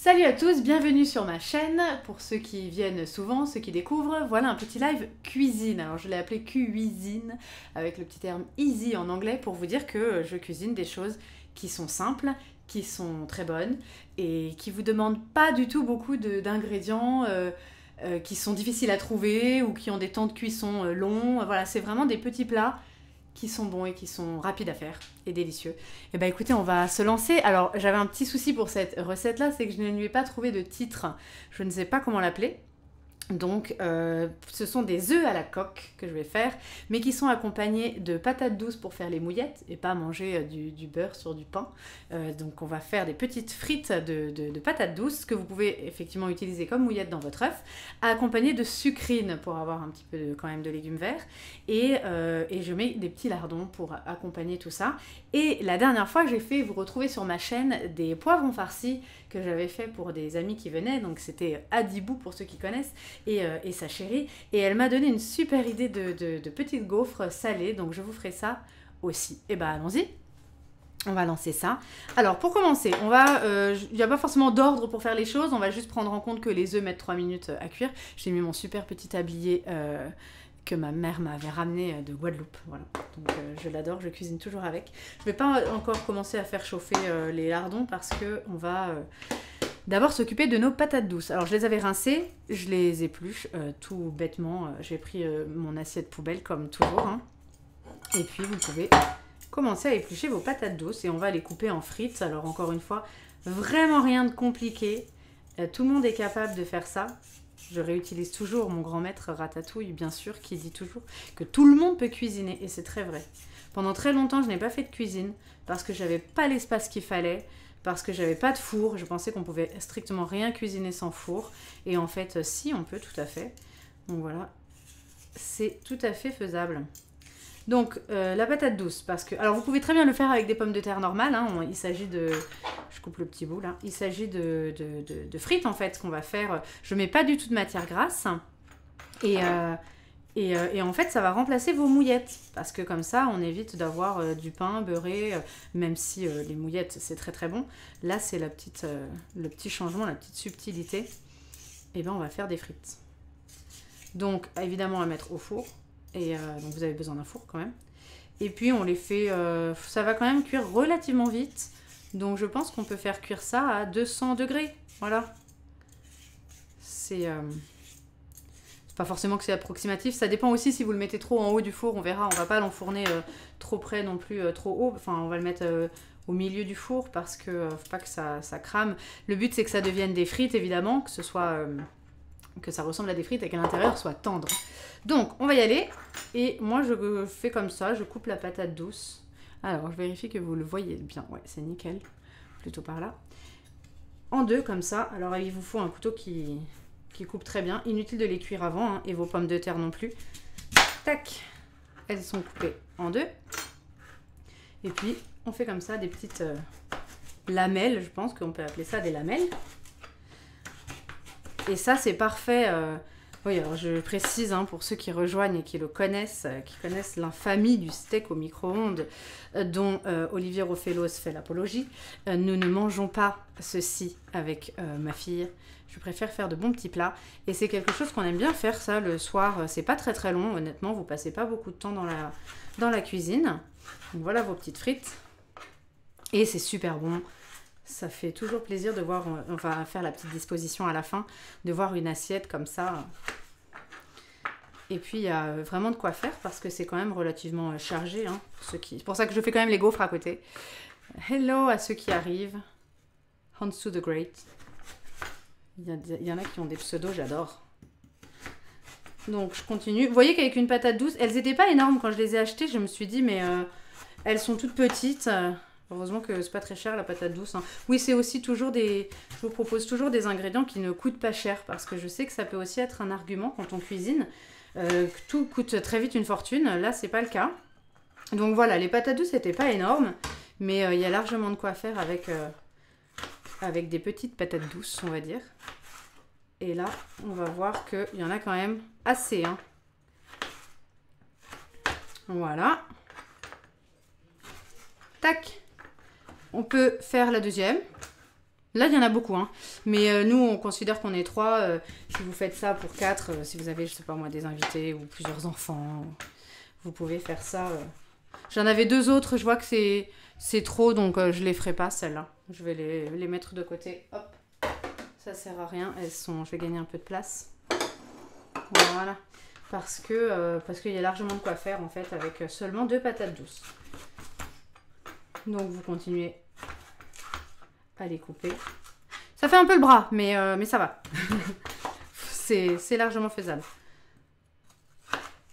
Salut à tous, bienvenue sur ma chaîne. Pour ceux qui viennent souvent, ceux qui découvrent, voilà un petit live cuisine. Alors je l'ai appelé cuisine avec le petit terme easy en anglais pour vous dire que je cuisine des choses qui sont simples, qui sont très bonnes et qui vous demandent pas du tout beaucoup d'ingrédients qui sont difficiles à trouver ou qui ont des temps de cuisson longs. Voilà, c'est vraiment des petits plats qui sont bons et qui sont rapides à faire et délicieux. Et bah écoutez, on va se lancer. Alors j'avais un petit souci pour cette recette là, c'est que je ne lui ai pas trouvé de titre. Je ne sais pas comment l'appeler. Donc ce sont des œufs à la coque que je vais faire, mais qui sont accompagnés de patates douces pour faire les mouillettes et pas manger du beurre sur du pain. Donc on va faire des petites frites de patates douces que vous pouvez effectivement utiliser comme mouillettes dans votre œuf, accompagnées de sucrine pour avoir un petit peu quand même de légumes verts. Et je mets des petits lardons pour accompagner tout ça. Et la dernière fois que j'ai fait, vous retrouvez sur ma chaîne des poivrons farcis que j'avais fait pour des amis qui venaient, donc c'était Adibou pour ceux qui connaissent, et sa chérie, et elle m'a donné une super idée de petites gaufres salées, donc je vous ferai ça aussi. Et bah allons-y, on va lancer ça. Alors pour commencer, on va, il n'y a pas forcément d'ordre pour faire les choses, on va juste prendre en compte que les œufs mettent 3 minutes à cuire. J'ai mis mon super petit tablier que ma mère m'avait ramené de Guadeloupe, voilà. Donc je l'adore, je cuisine toujours avec. Je vais pas encore commencer à faire chauffer les lardons parce que on va d'abord s'occuper de nos patates douces. Alors je les avais rincées, je les épluche tout bêtement. J'ai pris mon assiette poubelle comme toujours, hein. Et puis vous pouvez commencer à éplucher vos patates douces et on va les couper en frites. Alors encore une fois, vraiment rien de compliqué. Tout le monde est capable de faire ça. Je réutilise toujours mon grand maître Ratatouille, bien sûr, qui dit toujours que tout le monde peut cuisiner, et c'est très vrai. Pendant très longtemps, je n'ai pas fait de cuisine, parce que j'avais pas l'espace qu'il fallait, parce que j'avais pas de four, je pensais qu'on pouvait strictement rien cuisiner sans four, et en fait, si, on peut tout à fait. Donc voilà, c'est tout à fait faisable. Donc, la patate douce, parce que... Alors, vous pouvez très bien le faire avec des pommes de terre normales, hein. Il s'agit de... Je coupe le petit bout, là. Il s'agit de frites, en fait, qu'on va faire. Je mets pas du tout de matière grasse. Et en fait, ça va remplacer vos mouillettes. Parce que comme ça, on évite d'avoir du pain beurré, même si les mouillettes, c'est très très bon. Là, c'est le petit changement, la petite subtilité. Et bien, on va faire des frites. Donc, évidemment, à mettre au four. Et donc vous avez besoin d'un four quand même. Et puis on les fait, ça va quand même cuire relativement vite. Donc je pense qu'on peut faire cuire ça à 200 degrés. Voilà. C'est pas forcément que c'est approximatif. Ça dépend aussi si vous le mettez trop en haut du four. On verra, on va pas l'enfourner trop près non plus, trop haut. Enfin on va le mettre au milieu du four parce que faut pas que ça crame. Le but c'est que ça devienne des frites évidemment, que ce soit... que ça ressemble à des frites et qu'à l'intérieur soit tendre. Donc, on va y aller. Et moi, je fais comme ça. Je coupe la patate douce. Alors, je vérifie que vous le voyez bien. Ouais, c'est nickel. Plutôt par là. En deux, comme ça. Alors, il vous faut un couteau qui coupe très bien. Inutile de les cuire avant. Hein, et vos pommes de terre non plus. Tac. Elles sont coupées en deux. Et puis, on fait comme ça des petites lamelles. Je pense qu'on peut appeler ça des lamelles. Et ça, c'est parfait. Oui, alors je précise, hein, pour ceux qui rejoignent et qui le connaissent, qui connaissent l'infamie du steak au micro-ondes dont Olivier Rofellos fait l'apologie, nous ne mangeons pas ceci avec ma fille. Je préfère faire de bons petits plats. Et c'est quelque chose qu'on aime bien faire, ça, le soir. C'est pas très très long, honnêtement. Vous passez pas beaucoup de temps dans la cuisine. Donc voilà vos petites frites. Et c'est super bon. Ça fait toujours plaisir de voir, on va faire la petite disposition à la fin, de voir une assiette comme ça. Et puis il y a vraiment de quoi faire parce que c'est quand même relativement chargé. Hein, c'est pour ça que je fais quand même les gaufres à côté. Hello à ceux qui arrivent. Hansu the Great. Il y en a qui ont des pseudos, j'adore. Donc je continue. Vous voyez qu'avec une patate douce, elles n'étaient pas énormes quand je les ai achetées. Je me suis dit, mais elles sont toutes petites. Heureusement que c'est pas très cher la patate douce. Hein. Oui, c'est aussi toujours des... Je vous propose toujours des ingrédients qui ne coûtent pas cher parce que je sais que ça peut aussi être un argument quand on cuisine. Que tout coûte très vite une fortune. Là, c'est pas le cas. Donc voilà, les patates douces n'étaient pas énormes, mais il y a largement de quoi faire avec des petites patates douces, on va dire. Et là, on va voir qu'il y en a quand même assez. Hein. Voilà. Tac. On peut faire la deuxième. Là, il y en a beaucoup, hein. Mais nous, on considère qu'on est 3. Si vous faites ça pour 4, si vous avez, je sais pas moi, des invités ou plusieurs enfants, vous pouvez faire ça. J'en avais 2 autres, je vois que c'est trop, donc je les ferai pas, celles-là. Je vais les mettre de côté. Hop, ça sert à rien. Je vais gagner un peu de place. Voilà. Parce qu'il y a largement de quoi faire, en fait, avec seulement 2 patates douces. Donc, vous continuez à les couper. Ça fait un peu le bras, mais ça va. C'est largement faisable.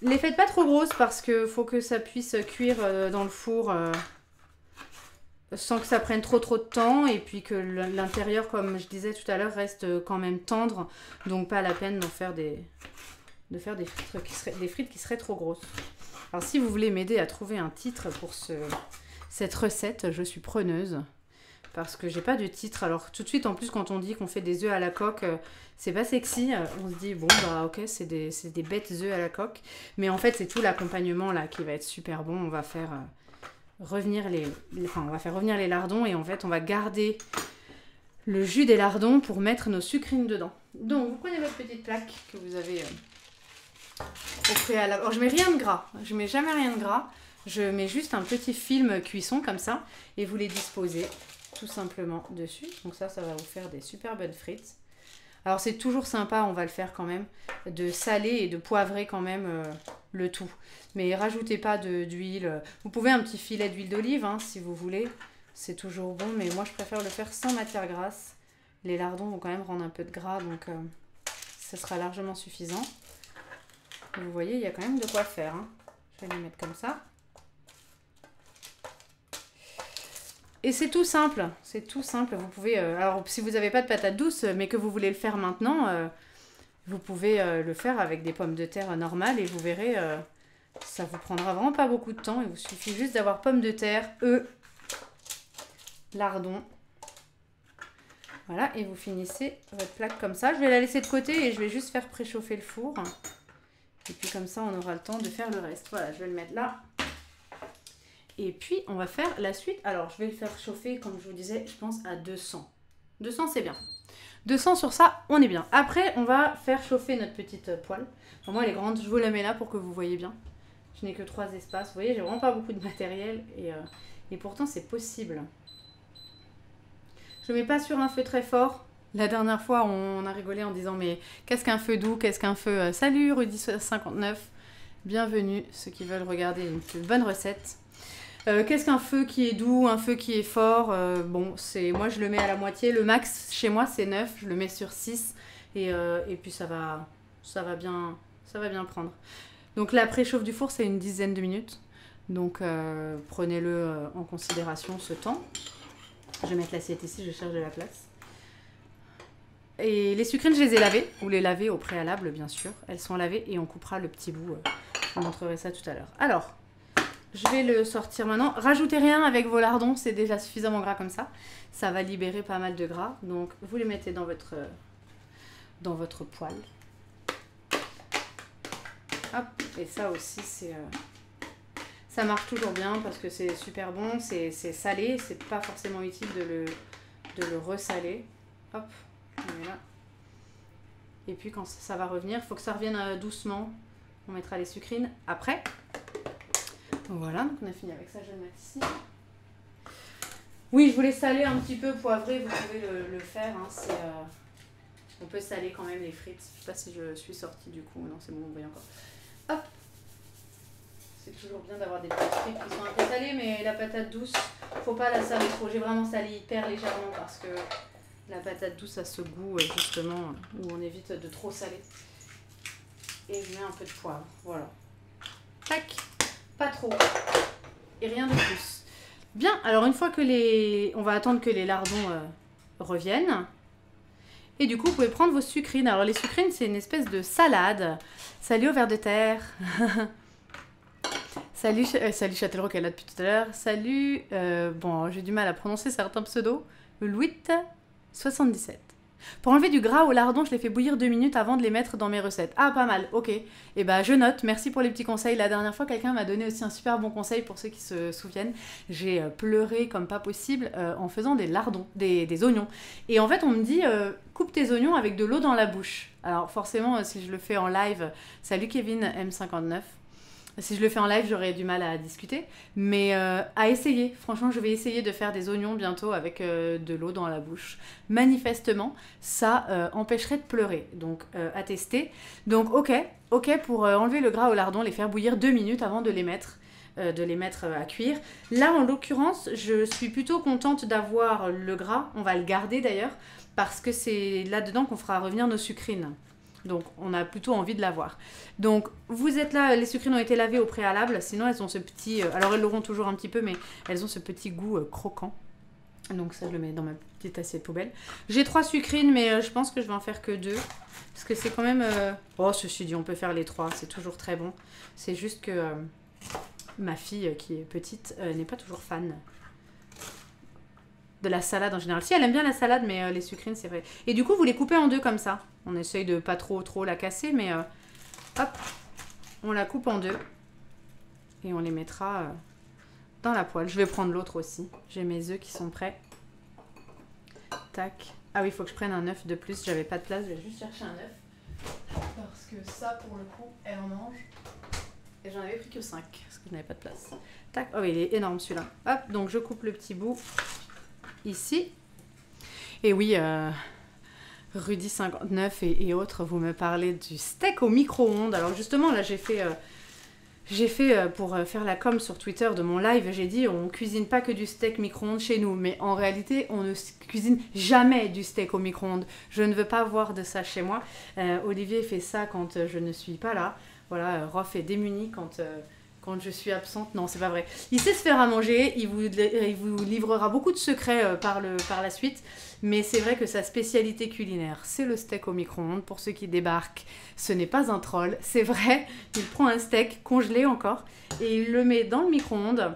Les faites pas trop grosses parce que faut que ça puisse cuire dans le four sans que ça prenne trop de temps et puis que l'intérieur, comme je disais tout à l'heure, reste quand même tendre. Donc pas la peine de faire des frites qui seraient trop grosses. Alors si vous voulez m'aider à trouver un titre pour cette recette, je suis preneuse. Parce que j'ai pas de titre. Alors tout de suite, en plus, quand on dit qu'on fait des œufs à la coque, c'est pas sexy. On se dit, bon, bah ok, c'est des bêtes œufs à la coque. Mais en fait, c'est tout l'accompagnement là qui va être super bon. On va faire revenir on va faire revenir les lardons et en fait, on va garder le jus des lardons pour mettre nos sucrines dedans. Donc, vous prenez votre petite plaque que vous avez au préalable. Alors, je mets rien de gras. Je mets jamais rien de gras. Je mets juste un petit film cuisson comme ça et vous les disposez tout simplement dessus. Donc ça va vous faire des super bonnes frites. Alors c'est toujours sympa, on va le faire quand même, de saler et de poivrer quand même le tout. Mais rajoutez pas d'huile. Vous pouvez un petit filet d'huile d'olive hein, si vous voulez. C'est toujours bon, mais moi je préfère le faire sans matière grasse. Les lardons vont quand même rendre un peu de gras, donc ça sera largement suffisant. Vous voyez, il y a quand même de quoi faire. Hein. Je vais les mettre comme ça. Et c'est tout simple, Vous pouvez, alors si vous n'avez pas de patates douces, mais que vous voulez le faire maintenant, vous pouvez le faire avec des pommes de terre normales et vous verrez, ça vous prendra vraiment pas beaucoup de temps. Il vous suffit juste d'avoir pommes de terre, œufs, lardons. Voilà, et vous finissez votre plaque comme ça. Je vais la laisser de côté et je vais juste faire préchauffer le four. Et puis comme ça, on aura le temps de faire le reste. Voilà, je vais le mettre là. Et puis, on va faire la suite. Alors, je vais le faire chauffer, comme je vous disais, je pense à 200. 200, c'est bien. 200 sur ça, on est bien. Après, on va faire chauffer notre petite poêle. Pour moi, elle est grande. Je vous la mets là pour que vous voyez bien. Je n'ai que 3 espaces. Vous voyez, j'ai vraiment pas beaucoup de matériel. Et pourtant, c'est possible. Je ne mets pas sur un feu très fort. La dernière fois, on a rigolé en disant, mais qu'est-ce qu'un feu doux? Qu'est-ce qu'un feu... Salut, Rudy59. Bienvenue, ceux qui veulent regarder une bonne recette. Qu'est-ce qu'un feu qui est doux, un feu qui est fort? Bon, moi je le mets à la moitié. Le max chez moi c'est 9, je le mets sur 6 et puis ça va bien prendre. Donc la préchauffe du four c'est une dizaine de minutes. Donc prenez-le en considération ce temps. Je vais mettre l'assiette ici, je cherche de la place. Et les sucrines je les ai lavées, ou les laver au préalable bien sûr. Elles sont lavées et on coupera le petit bout. Je vous montrerai ça tout à l'heure. Alors... je vais le sortir maintenant. Rajoutez rien avec vos lardons, c'est déjà suffisamment gras comme ça. Ça va libérer pas mal de gras. Donc vous les mettez dans votre poêle. Hop, et ça aussi, ça marche toujours bien parce que c'est super bon, c'est salé. C'est pas forcément utile de le ressaler. Hop, voilà. Et puis quand ça va revenir, il faut que ça revienne doucement. On mettra les sucrines après. Voilà, donc on a fini avec ça, je vais le mettre ici. Oui, je voulais saler un petit peu, poivrer, vous pouvez le faire. Hein, on peut saler quand même les frites. Je ne sais pas si je suis sortie du coup. Non, c'est bon, vous voyez encore. Hop. C'est toujours bien d'avoir des petites frites qui sont un peu salées, mais la patate douce, faut pas la saler trop. J'ai vraiment salé hyper légèrement parce que la patate douce a ce goût justement où on évite de trop saler. Et je mets un peu de poivre, voilà. Tac. Pas trop. Et rien de plus. Bien, alors une fois que on va attendre que les lardons reviennent. Et du coup, vous pouvez prendre vos sucrines. Alors les sucrines, c'est une espèce de salade. Salut aux vers de terre. Salut Châtellerault qui est là depuis tout à l'heure. Salut, bon, j'ai du mal à prononcer certains pseudos. Louis 77. Pour enlever du gras au lardon, je les fais bouillir 2 minutes avant de les mettre dans mes recettes. Ah, pas mal, ok. Et bah je note, merci pour les petits conseils. La dernière fois, quelqu'un m'a donné aussi un super bon conseil pour ceux qui se souviennent. J'ai pleuré comme pas possible en faisant des lardons, des oignons. Et en fait, on me dit, coupe tes oignons avec de l'eau dans la bouche. Alors forcément, si je le fais en live, salut Kevin M59. Si je le fais en live, j'aurais du mal à discuter. Mais à essayer. Franchement, je vais essayer de faire des oignons bientôt avec de l'eau dans la bouche. Manifestement, ça empêcherait de pleurer. Donc, à tester. Donc, ok pour enlever le gras au lardon, les faire bouillir 2 minutes avant de les mettre. À cuire. Là, en l'occurrence, je suis plutôt contente d'avoir le gras. On va le garder d'ailleurs. Parce que c'est là-dedans qu'on fera revenir nos sucrines. Donc, on a plutôt envie de l'avoir. Donc, vous êtes là, les sucrines ont été lavées au préalable. Sinon, elles ont ce petit... alors, elles l'auront toujours un petit peu, mais elles ont ce petit goût croquant. Donc, ça, je le mets dans ma petite assiette poubelle. J'ai 3 sucrines, mais je pense que je vais en faire que 2. Parce que c'est quand même... Oh, ceci dit, on peut faire les 3. C'est toujours très bon. C'est juste que ma fille, qui est petite, n'est pas toujours fan de la salade en général. Si, elle aime bien la salade, mais les sucrines, c'est vrai. Et du coup, vous les coupez en 2 comme ça. On essaye de pas trop la casser, mais hop, on la coupe en 2. Et on les mettra dans la poêle. Je vais prendre l'autre aussi. J'ai mes œufs qui sont prêts. Tac. Ah oui, il faut que je prenne un œuf de plus. J'avais pas de place, je vais juste chercher un œuf. Parce que ça, pour le coup, elle en mange. Et j'en avais pris que 5, parce que je n'avais pas de place. Tac. Oh, il est énorme celui-là. Hop, donc je coupe le petit bout. Ici. Et oui, Rudy59 et autres, vous me parlez du steak au micro-ondes. Alors justement, là, j'ai fait pour faire la com sur Twitter de mon live, j'ai dit on cuisine pas que du steak micro-ondes chez nous. Mais en réalité, on ne cuisine jamais du steak au micro-ondes. Je ne veux pas voir de ça chez moi. Olivier fait ça quand je ne suis pas là. Voilà, Rof est démuni quand je suis absente. Non, c'est pas vrai. Il sait se faire à manger, il vous livrera beaucoup de secrets par la suite. Mais c'est vrai que sa spécialité culinaire, c'est le steak au micro-ondes. Pour ceux qui débarquent, ce n'est pas un troll. C'est vrai, il prend un steak congelé encore et il le met dans le micro-ondes.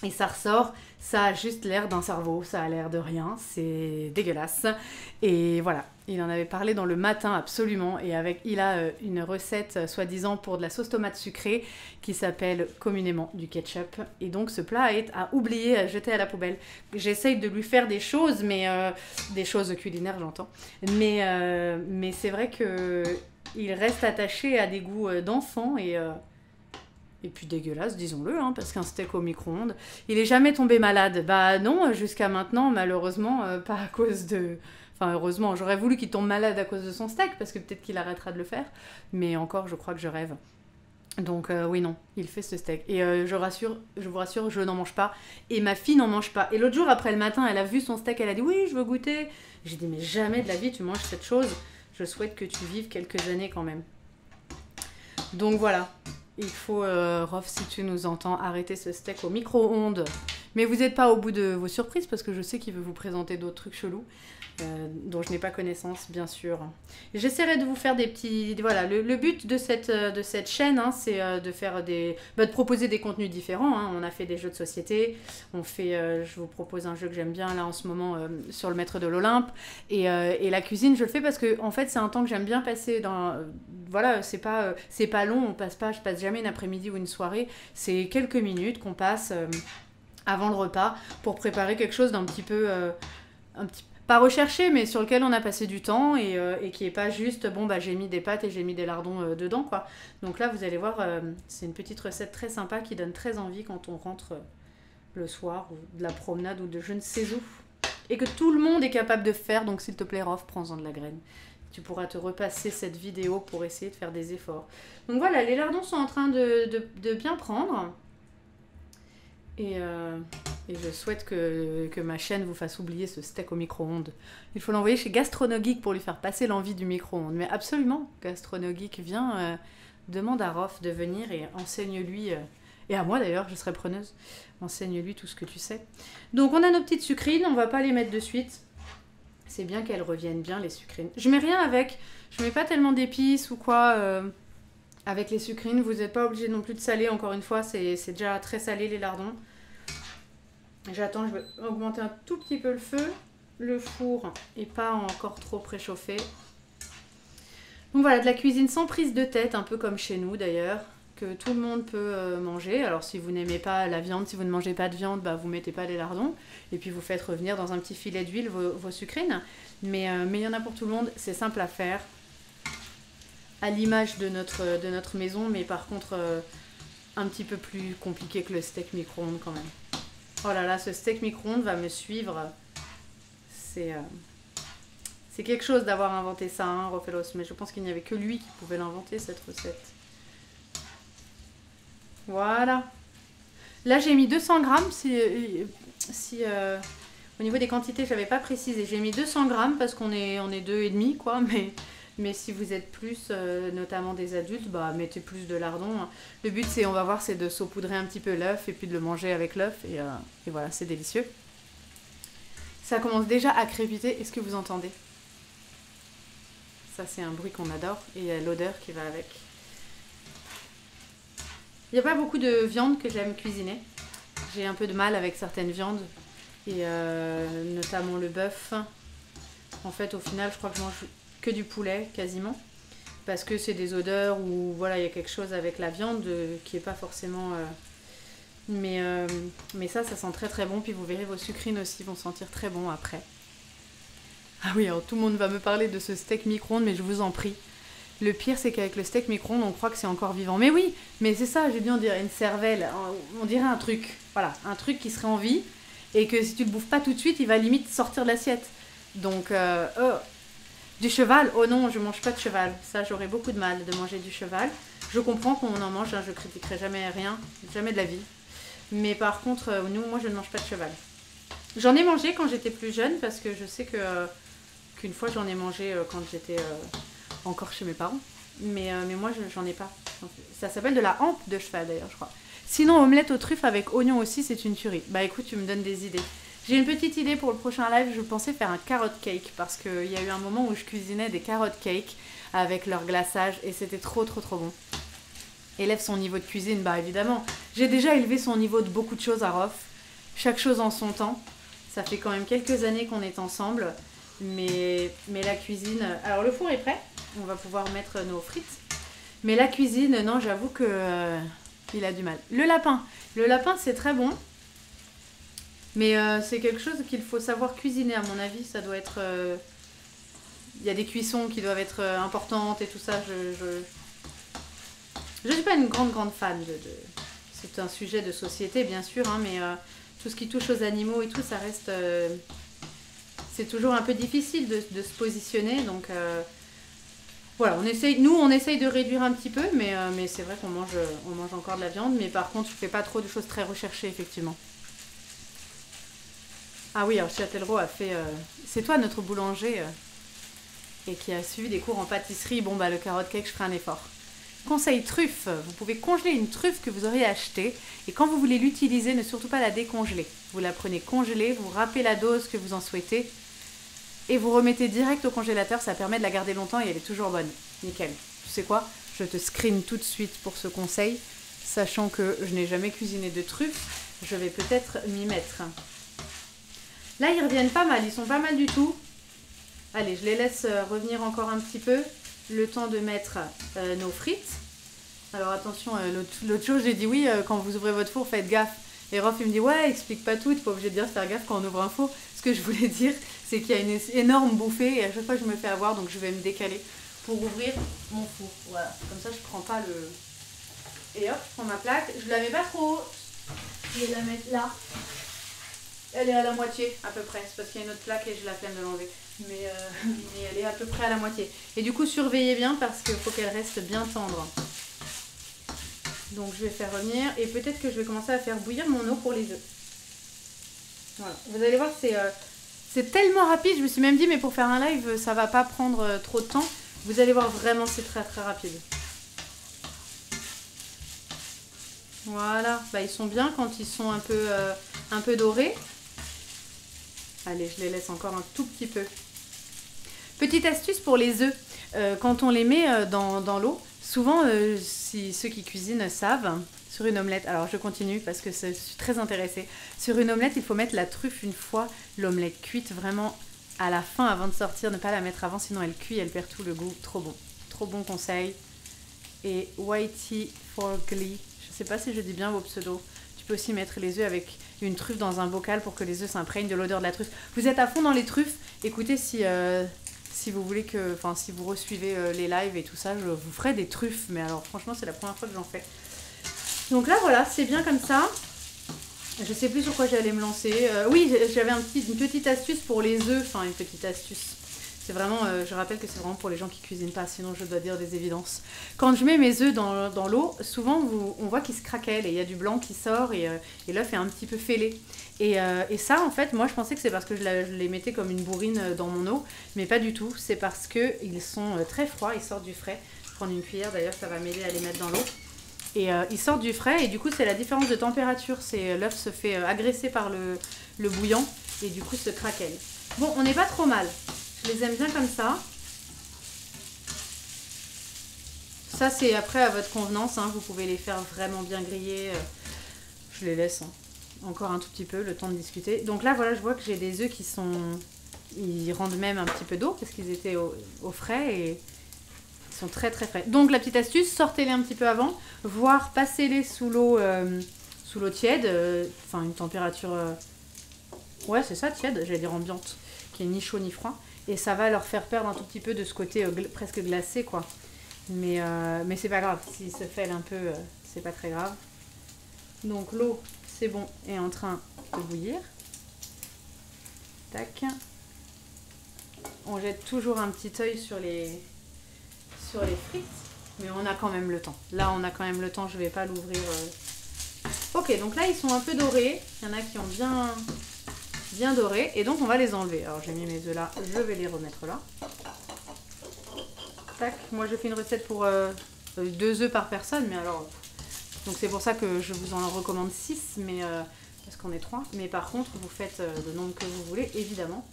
Et ça ressort, ça a juste l'air d'un cerveau, ça a l'air de rien, c'est dégueulasse. Et voilà, il en avait parlé dans le matin absolument. Et il a une recette soi-disant pour de la sauce tomate sucrée qui s'appelle communément du ketchup. Et donc ce plat est à oublier, à jeter à la poubelle. J'essaye de lui faire des choses, mais des choses culinaires j'entends. Mais c'est vrai qu'il reste attaché à des goûts d'enfant et puis dégueulasse, disons-le, hein, parce qu'un steak au micro-ondes, il est jamais tombé malade. Bah non, jusqu'à maintenant, malheureusement, pas à cause de... Enfin, heureusement, j'aurais voulu qu'il tombe malade à cause de son steak, parce que peut-être qu'il arrêtera de le faire. Mais encore, je crois que je rêve. Donc oui, non, il fait ce steak. Et je vous rassure, je n'en mange pas. Et ma fille n'en mange pas. Et l'autre jour, après le matin, elle a vu son steak, elle a dit « Oui, je veux goûter ». J'ai dit « Mais jamais de la vie, tu manges cette chose. Je souhaite que tu vives quelques années quand même. » Donc voilà. Il faut, Rof, si tu nous entends, arrêter ce steak au micro-ondes. Mais vous n'êtes pas au bout de vos surprises, parce que je sais qu'il veut vous présenter d'autres trucs chelous, dont je n'ai pas connaissance, bien sûr. J'essaierai de vous faire des petits... Voilà, le but de cette chaîne, hein, c'est de proposer des contenus différents. Hein. On a fait des jeux de société, je vous propose un jeu que j'aime bien, là, en ce moment, sur le Maître de l'Olympe. Et la cuisine, je le fais parce que, en fait, c'est un temps que j'aime bien passer dans... Voilà, c'est pas long, je passe jamais une après-midi ou une soirée. C'est quelques minutes qu'on passe avant le repas pour préparer quelque chose d'un petit peu... pas recherché, mais sur lequel on a passé du temps et qui est pas juste, bon, bah j'ai mis des pâtes et j'ai mis des lardons dedans, quoi. Donc là, vous allez voir, c'est une petite recette très sympa qui donne très envie quand on rentre le soir, ou de la promenade, ou de je ne sais où. Et que tout le monde est capable de faire, donc s'il te plaît, Rof, prends-en de la graine. Tu pourras te repasser cette vidéo pour essayer de faire des efforts. Donc voilà, les lardons sont en train de bien prendre. Et je souhaite que ma chaîne vous fasse oublier ce steak au micro-ondes. Il faut l'envoyer chez Gastronogeek pour lui faire passer l'envie du micro-ondes. Mais absolument, Gastronogeek, viens, demande à Rof de venir et enseigne-lui, et à moi d'ailleurs, je serai preneuse, enseigne-lui tout ce que tu sais. Donc on a nos petites sucrines, on va pas les mettre de suite. C'est bien qu'elles reviennent bien, les sucrines. Je mets rien avec, je mets pas tellement d'épices ou quoi... Avec les sucrines, vous n'êtes pas obligé non plus de saler, encore une fois, c'est déjà très salé les lardons. J'attends, je vais augmenter un tout petit peu le feu. le four est pas encore trop préchauffé. Donc voilà, de la cuisine sans prise de tête, un peu comme chez nous d'ailleurs, que tout le monde peut manger. Alors si vous n'aimez pas la viande, si vous ne mangez pas de viande, bah, vous mettez pas les lardons. Et puis vous faites revenir dans un petit filet d'huile vos sucrines. Mais il y en a pour tout le monde, c'est simple à faire. À l'image de notre maison, mais par contre un petit peu plus compliqué que le steak micro-ondes quand même. Oh là là, ce steak micro-ondes va me suivre. C'est quelque chose d'avoir inventé ça, hein, Rofelos, mais je pense qu'il n'y avait que lui qui pouvait l'inventer, cette recette. Voilà. Là, j'ai mis 200 grammes, au niveau des quantités, je n'avais pas précisé. J'ai mis 200 grammes parce qu'on est 2,5, quoi, mais si vous êtes plus, notamment des adultes, bah, mettez plus de lardons. Le but, on va voir, c'est de saupoudrer un petit peu l'œuf et puis de le manger avec l'œuf, et voilà, c'est délicieux. Ça commence déjà à crépiter, est-ce que vous entendez ? Ça, c'est un bruit qu'on adore et il y a l'odeur qui va avec. Il n'y a pas beaucoup de viande que j'aime cuisiner. J'ai un peu de mal avec certaines viandes, et notamment le bœuf. En fait, au final, je crois que je mange que du poulet, quasiment. Parce que c'est des odeurs où voilà, il y a quelque chose avec la viande qui n'est pas forcément... Mais ça sent très très bon. Puis vous verrez, vos sucrines aussi vont sentir très bon après. Ah oui, alors tout le monde va me parler de ce steak micro-ondes, mais je vous en prie. Le pire, c'est qu'avec le steak micro-ondes, on croit que c'est encore vivant. Mais oui, mais c'est ça, j'ai dit, on dirait une cervelle. On dirait un truc. Voilà, un truc qui serait en vie. Et que si tu le bouffes pas tout de suite, il va limite sortir de l'assiette. Donc, du cheval, oh non, je mange pas de cheval. Ça, j'aurais beaucoup de mal de manger du cheval. Je comprends qu'on en mange, hein, je critiquerai jamais rien, jamais de la vie. Mais par contre, moi, je ne mange pas de cheval. J'en ai mangé quand j'étais plus jeune, parce que je sais qu'une fois, j'en ai mangé quand j'étais encore chez mes parents. Mais moi, j'en ai pas. Ça s'appelle de la hampe de cheval, d'ailleurs, je crois. Sinon, omelette aux truffes avec oignons aussi, c'est une tuerie. Bah écoute, tu me donnes des idées. J'ai une petite idée pour le prochain live. Je pensais faire un carrot cake parce qu'il y a eu un moment où je cuisinais des carrot cake avec leur glaçage et c'était trop trop trop bon. Élève son niveau de cuisine, bah évidemment. J'ai déjà élevé son niveau de beaucoup de choses à Rof. Chaque chose en son temps. Ça fait quand même quelques années qu'on est ensemble. Mais la cuisine... Alors le four est prêt. On va pouvoir mettre nos frites. Mais la cuisine, non, j'avoue que... il a du mal. Le lapin, c'est très bon. Mais c'est quelque chose qu'il faut savoir cuisiner, à mon avis. Ça doit être... Il y a des cuissons qui doivent être importantes et tout ça. Je ne suis pas une grande fan de... C'est un sujet de société, bien sûr, hein, mais tout ce qui touche aux animaux et tout, ça reste... c'est toujours un peu difficile de se positionner. Donc voilà, on essaye de réduire un petit peu, mais c'est vrai qu'on mange encore de la viande. Mais par contre, je ne fais pas trop de choses très recherchées, effectivement. Ah oui, alors Châtellerault a fait... c'est toi notre boulanger et qui a suivi des cours en pâtisserie. Bon, bah le carrot cake, je ferai un effort. Conseil truffe. Vous pouvez congeler une truffe que vous auriez achetée et quand vous voulez l'utiliser, ne surtout pas la décongeler. Vous la prenez congelée, vous râpez la dose que vous en souhaitez et vous remettez direct au congélateur. Ça permet de la garder longtemps et elle est toujours bonne. Nickel. Tu sais quoi? Je te screen tout de suite pour ce conseil. Sachant que je n'ai jamais cuisiné de truffe, je vais peut-être m'y mettre. Là, ils reviennent pas mal, ils sont pas mal du tout. Allez, je les laisse revenir encore un petit peu. Le temps de mettre nos frites. Alors attention, l'autre chose, j'ai dit oui, quand vous ouvrez votre four, faites gaffe. Et Rof, il me dit, ouais, explique pas tout, t'es pas obligé de dire faire gaffe quand on ouvre un four. Ce que je voulais dire, c'est qu'il y a une énorme bouffée et à chaque fois, je me fais avoir, donc je vais me décaler pour ouvrir mon four. Voilà, comme ça, je prends pas le... Et hop, je prends ma plaque. Je la mets pas trop haut. Je vais la mettre là. Elle est à la moitié, à peu près. C'est parce qu'il y a une autre plaque et j'ai la flemme de l'enlever. Mais elle est à peu près à la moitié. Et du coup, surveillez bien parce qu'il faut qu'elle reste bien tendre. Donc, je vais faire revenir. Et peut-être que je vais commencer à faire bouillir mon eau pour les œufs. Voilà. Vous allez voir, c'est tellement rapide. Je me suis même dit, mais pour faire un live, ça va pas prendre trop de temps. Vous allez voir, vraiment, c'est très très rapide. Voilà. Bah, ils sont bien quand ils sont un peu dorés. Allez, je les laisse encore un tout petit peu. Petite astuce pour les œufs. Quand on les met dans l'eau, souvent, si ceux qui cuisinent savent, sur une omelette, alors je continue parce que je suis très intéressée. Sur une omelette, il faut mettre la truffe une fois l'omelette cuite vraiment à la fin avant de sortir, ne pas la mettre avant, sinon elle cuit, elle perd tout le goût. Trop bon conseil. Et Whitey for Glee, je sais pas si je dis bien vos pseudos. Tu peux aussi mettre les œufs avec une truffe dans un bocal pour que les œufs s'imprègnent de l'odeur de la truffe. Vous êtes à fond dans les truffes, écoutez si vous voulez que, enfin si vous resuivez les lives et tout ça, je vous ferai des truffes. Mais alors franchement c'est la première fois que j'en fais. Donc là voilà, c'est bien comme ça. Je sais plus sur quoi j'allais me lancer. Oui, j'avais une petite astuce pour les œufs. Enfin, une petite astuce. C'est vraiment, je rappelle que c'est vraiment pour les gens qui cuisinent pas, sinon je dois dire des évidences. Quand je mets mes œufs dans l'eau, souvent on voit qu'ils se craquellent et il y a du blanc qui sort et l'œuf est un petit peu fêlé. Et ça, en fait, moi je pensais que c'est parce que je les mettais comme une bourrine dans mon eau, mais pas du tout. C'est parce qu'ils sont très froids, ils sortent du frais. Je vais prendre une cuillère, d'ailleurs ça va m'aider à les mettre dans l'eau. Et ils sortent du frais et du coup c'est la différence de température. L'œuf se fait agresser par le bouillant et du coup se craquelle. Bon, on n'est pas trop mal. Je les aime bien comme ça. Ça c'est après à votre convenance. Hein. Vous pouvez les faire vraiment bien griller. Je les laisse encore un tout petit peu, le temps de discuter. Donc là voilà, je vois que j'ai des œufs qui sont... Ils rendent même un petit peu d'eau parce qu'ils étaient au frais et... Ils sont très très frais. Donc la petite astuce, sortez-les un petit peu avant, voire passez-les sous l'eau tiède, enfin une température, ouais c'est ça, tiède, j'allais dire ambiante, qui est ni chaud ni froid, et ça va leur faire perdre un tout petit peu de ce côté presque glacé quoi. Mais c'est pas grave, s'ils se fêlent un peu, c'est pas très grave. Donc l'eau, c'est bon, est en train de bouillir. Tac. On jette toujours un petit œil sur les frites, mais on a quand même le temps. Là, on a quand même le temps, je vais pas l'ouvrir. Ok, donc là, ils sont un peu dorés. Il y en a qui ont bien doré, et donc on va les enlever. Alors, j'ai mis mes œufs là, je vais les remettre là. Tac, moi je fais une recette pour 2 œufs par personne, mais alors... Donc c'est pour ça que je vous en recommande 6, mais parce qu'on est 3. Mais par contre, vous faites le nombre que vous voulez, évidemment.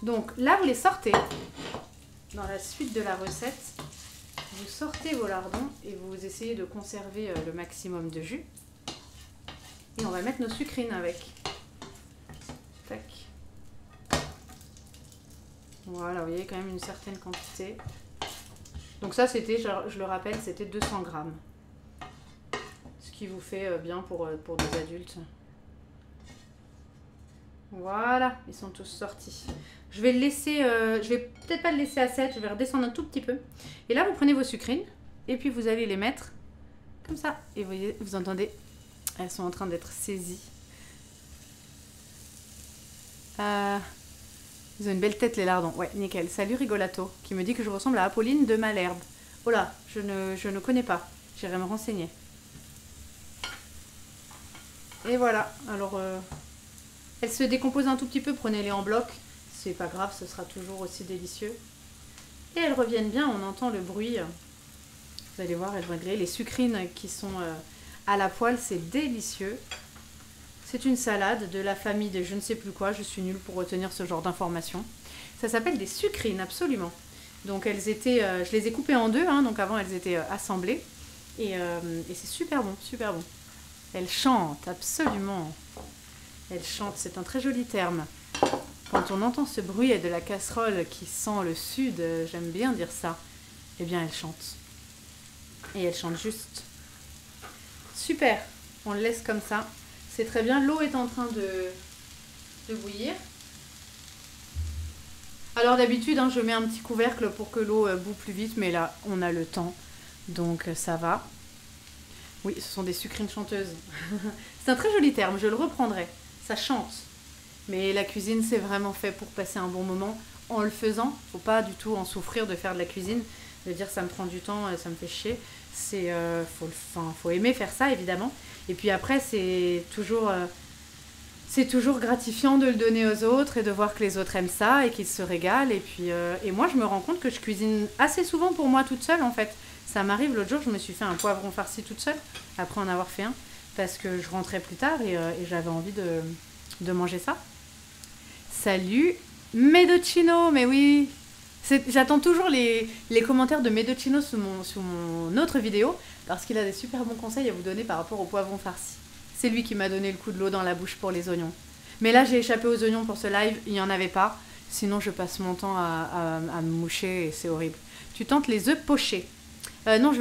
Donc là, vous les sortez. Dans la suite de la recette, vous sortez vos lardons et vous essayez de conserver le maximum de jus. Et on va mettre nos sucrines avec. Tac. Voilà, vous voyez quand même une certaine quantité. Donc ça, c'était, je le rappelle, c'était 200 grammes. Ce qui vous fait bien pour des adultes. Voilà, ils sont tous sortis. Je vais le laisser, je vais peut-être pas le laisser à 7, je vais redescendre un tout petit peu. Et là, vous prenez vos sucrines et puis vous allez les mettre comme ça. Et vous voyez, vous entendez, elles sont en train d'être saisies. Ils ont une belle tête les lardons. Ouais, nickel. Salut Rigolato, qui me dit que je ressemble à Apolline de Malherbe. Oh là, je ne connais pas. J'irai me renseigner. Et voilà, alors... elles se décomposent un tout petit peu, prenez-les en bloc. C'est pas grave, ce sera toujours aussi délicieux. Et elles reviennent bien, on entend le bruit. Vous allez voir, elles vont griller. Les sucrines qui sont à la poêle, c'est délicieux. C'est une salade de la famille de je ne sais plus quoi. Je suis nulle pour retenir ce genre d'informations. Ça s'appelle des sucrines, absolument. Donc elles étaient, je les ai coupées en deux, hein, donc avant elles étaient assemblées. Et c'est super bon, super bon. Elles chantent, absolument. Elle chante, c'est un très joli terme. Quand on entend ce bruit de la casserole qui sent le sud, j'aime bien dire ça, eh bien elle chante. Et elle chante juste. Super, on le laisse comme ça. C'est très bien, l'eau est en train de bouillir. Alors d'habitude, hein, je mets un petit couvercle pour que l'eau bout plus vite, mais là, on a le temps, donc ça va. Oui, ce sont des sucrines chanteuses. C'est un très joli terme, je le reprendrai. Ça chante. Mais la cuisine, c'est vraiment fait pour passer un bon moment en le faisant. Faut pas du tout en souffrir de faire de la cuisine, de dire ça me prend du temps, ça me fait chier. Faut aimer faire ça, évidemment. Et puis après, c'est toujours gratifiant de le donner aux autres et de voir que les autres aiment ça et qu'ils se régalent. Et puis, et moi, je me rends compte que je cuisine assez souvent pour moi toute seule, en fait. Ça m'arrive, l'autre jour, je me suis fait un poivron farci toute seule, après en avoir fait un. Parce que je rentrais plus tard et j'avais envie de manger ça. Salut Medocino, mais oui, j'attends toujours les commentaires de Medocino sous mon autre vidéo parce qu'il a des super bons conseils à vous donner par rapport au poivron farci. C'est lui qui m'a donné le coup de l'eau dans la bouche pour les oignons. Mais là j'ai échappé aux oignons pour ce live, il n'y en avait pas. Sinon, je passe mon temps à me moucher et c'est horrible. Tu tentes les œufs pochés. Non,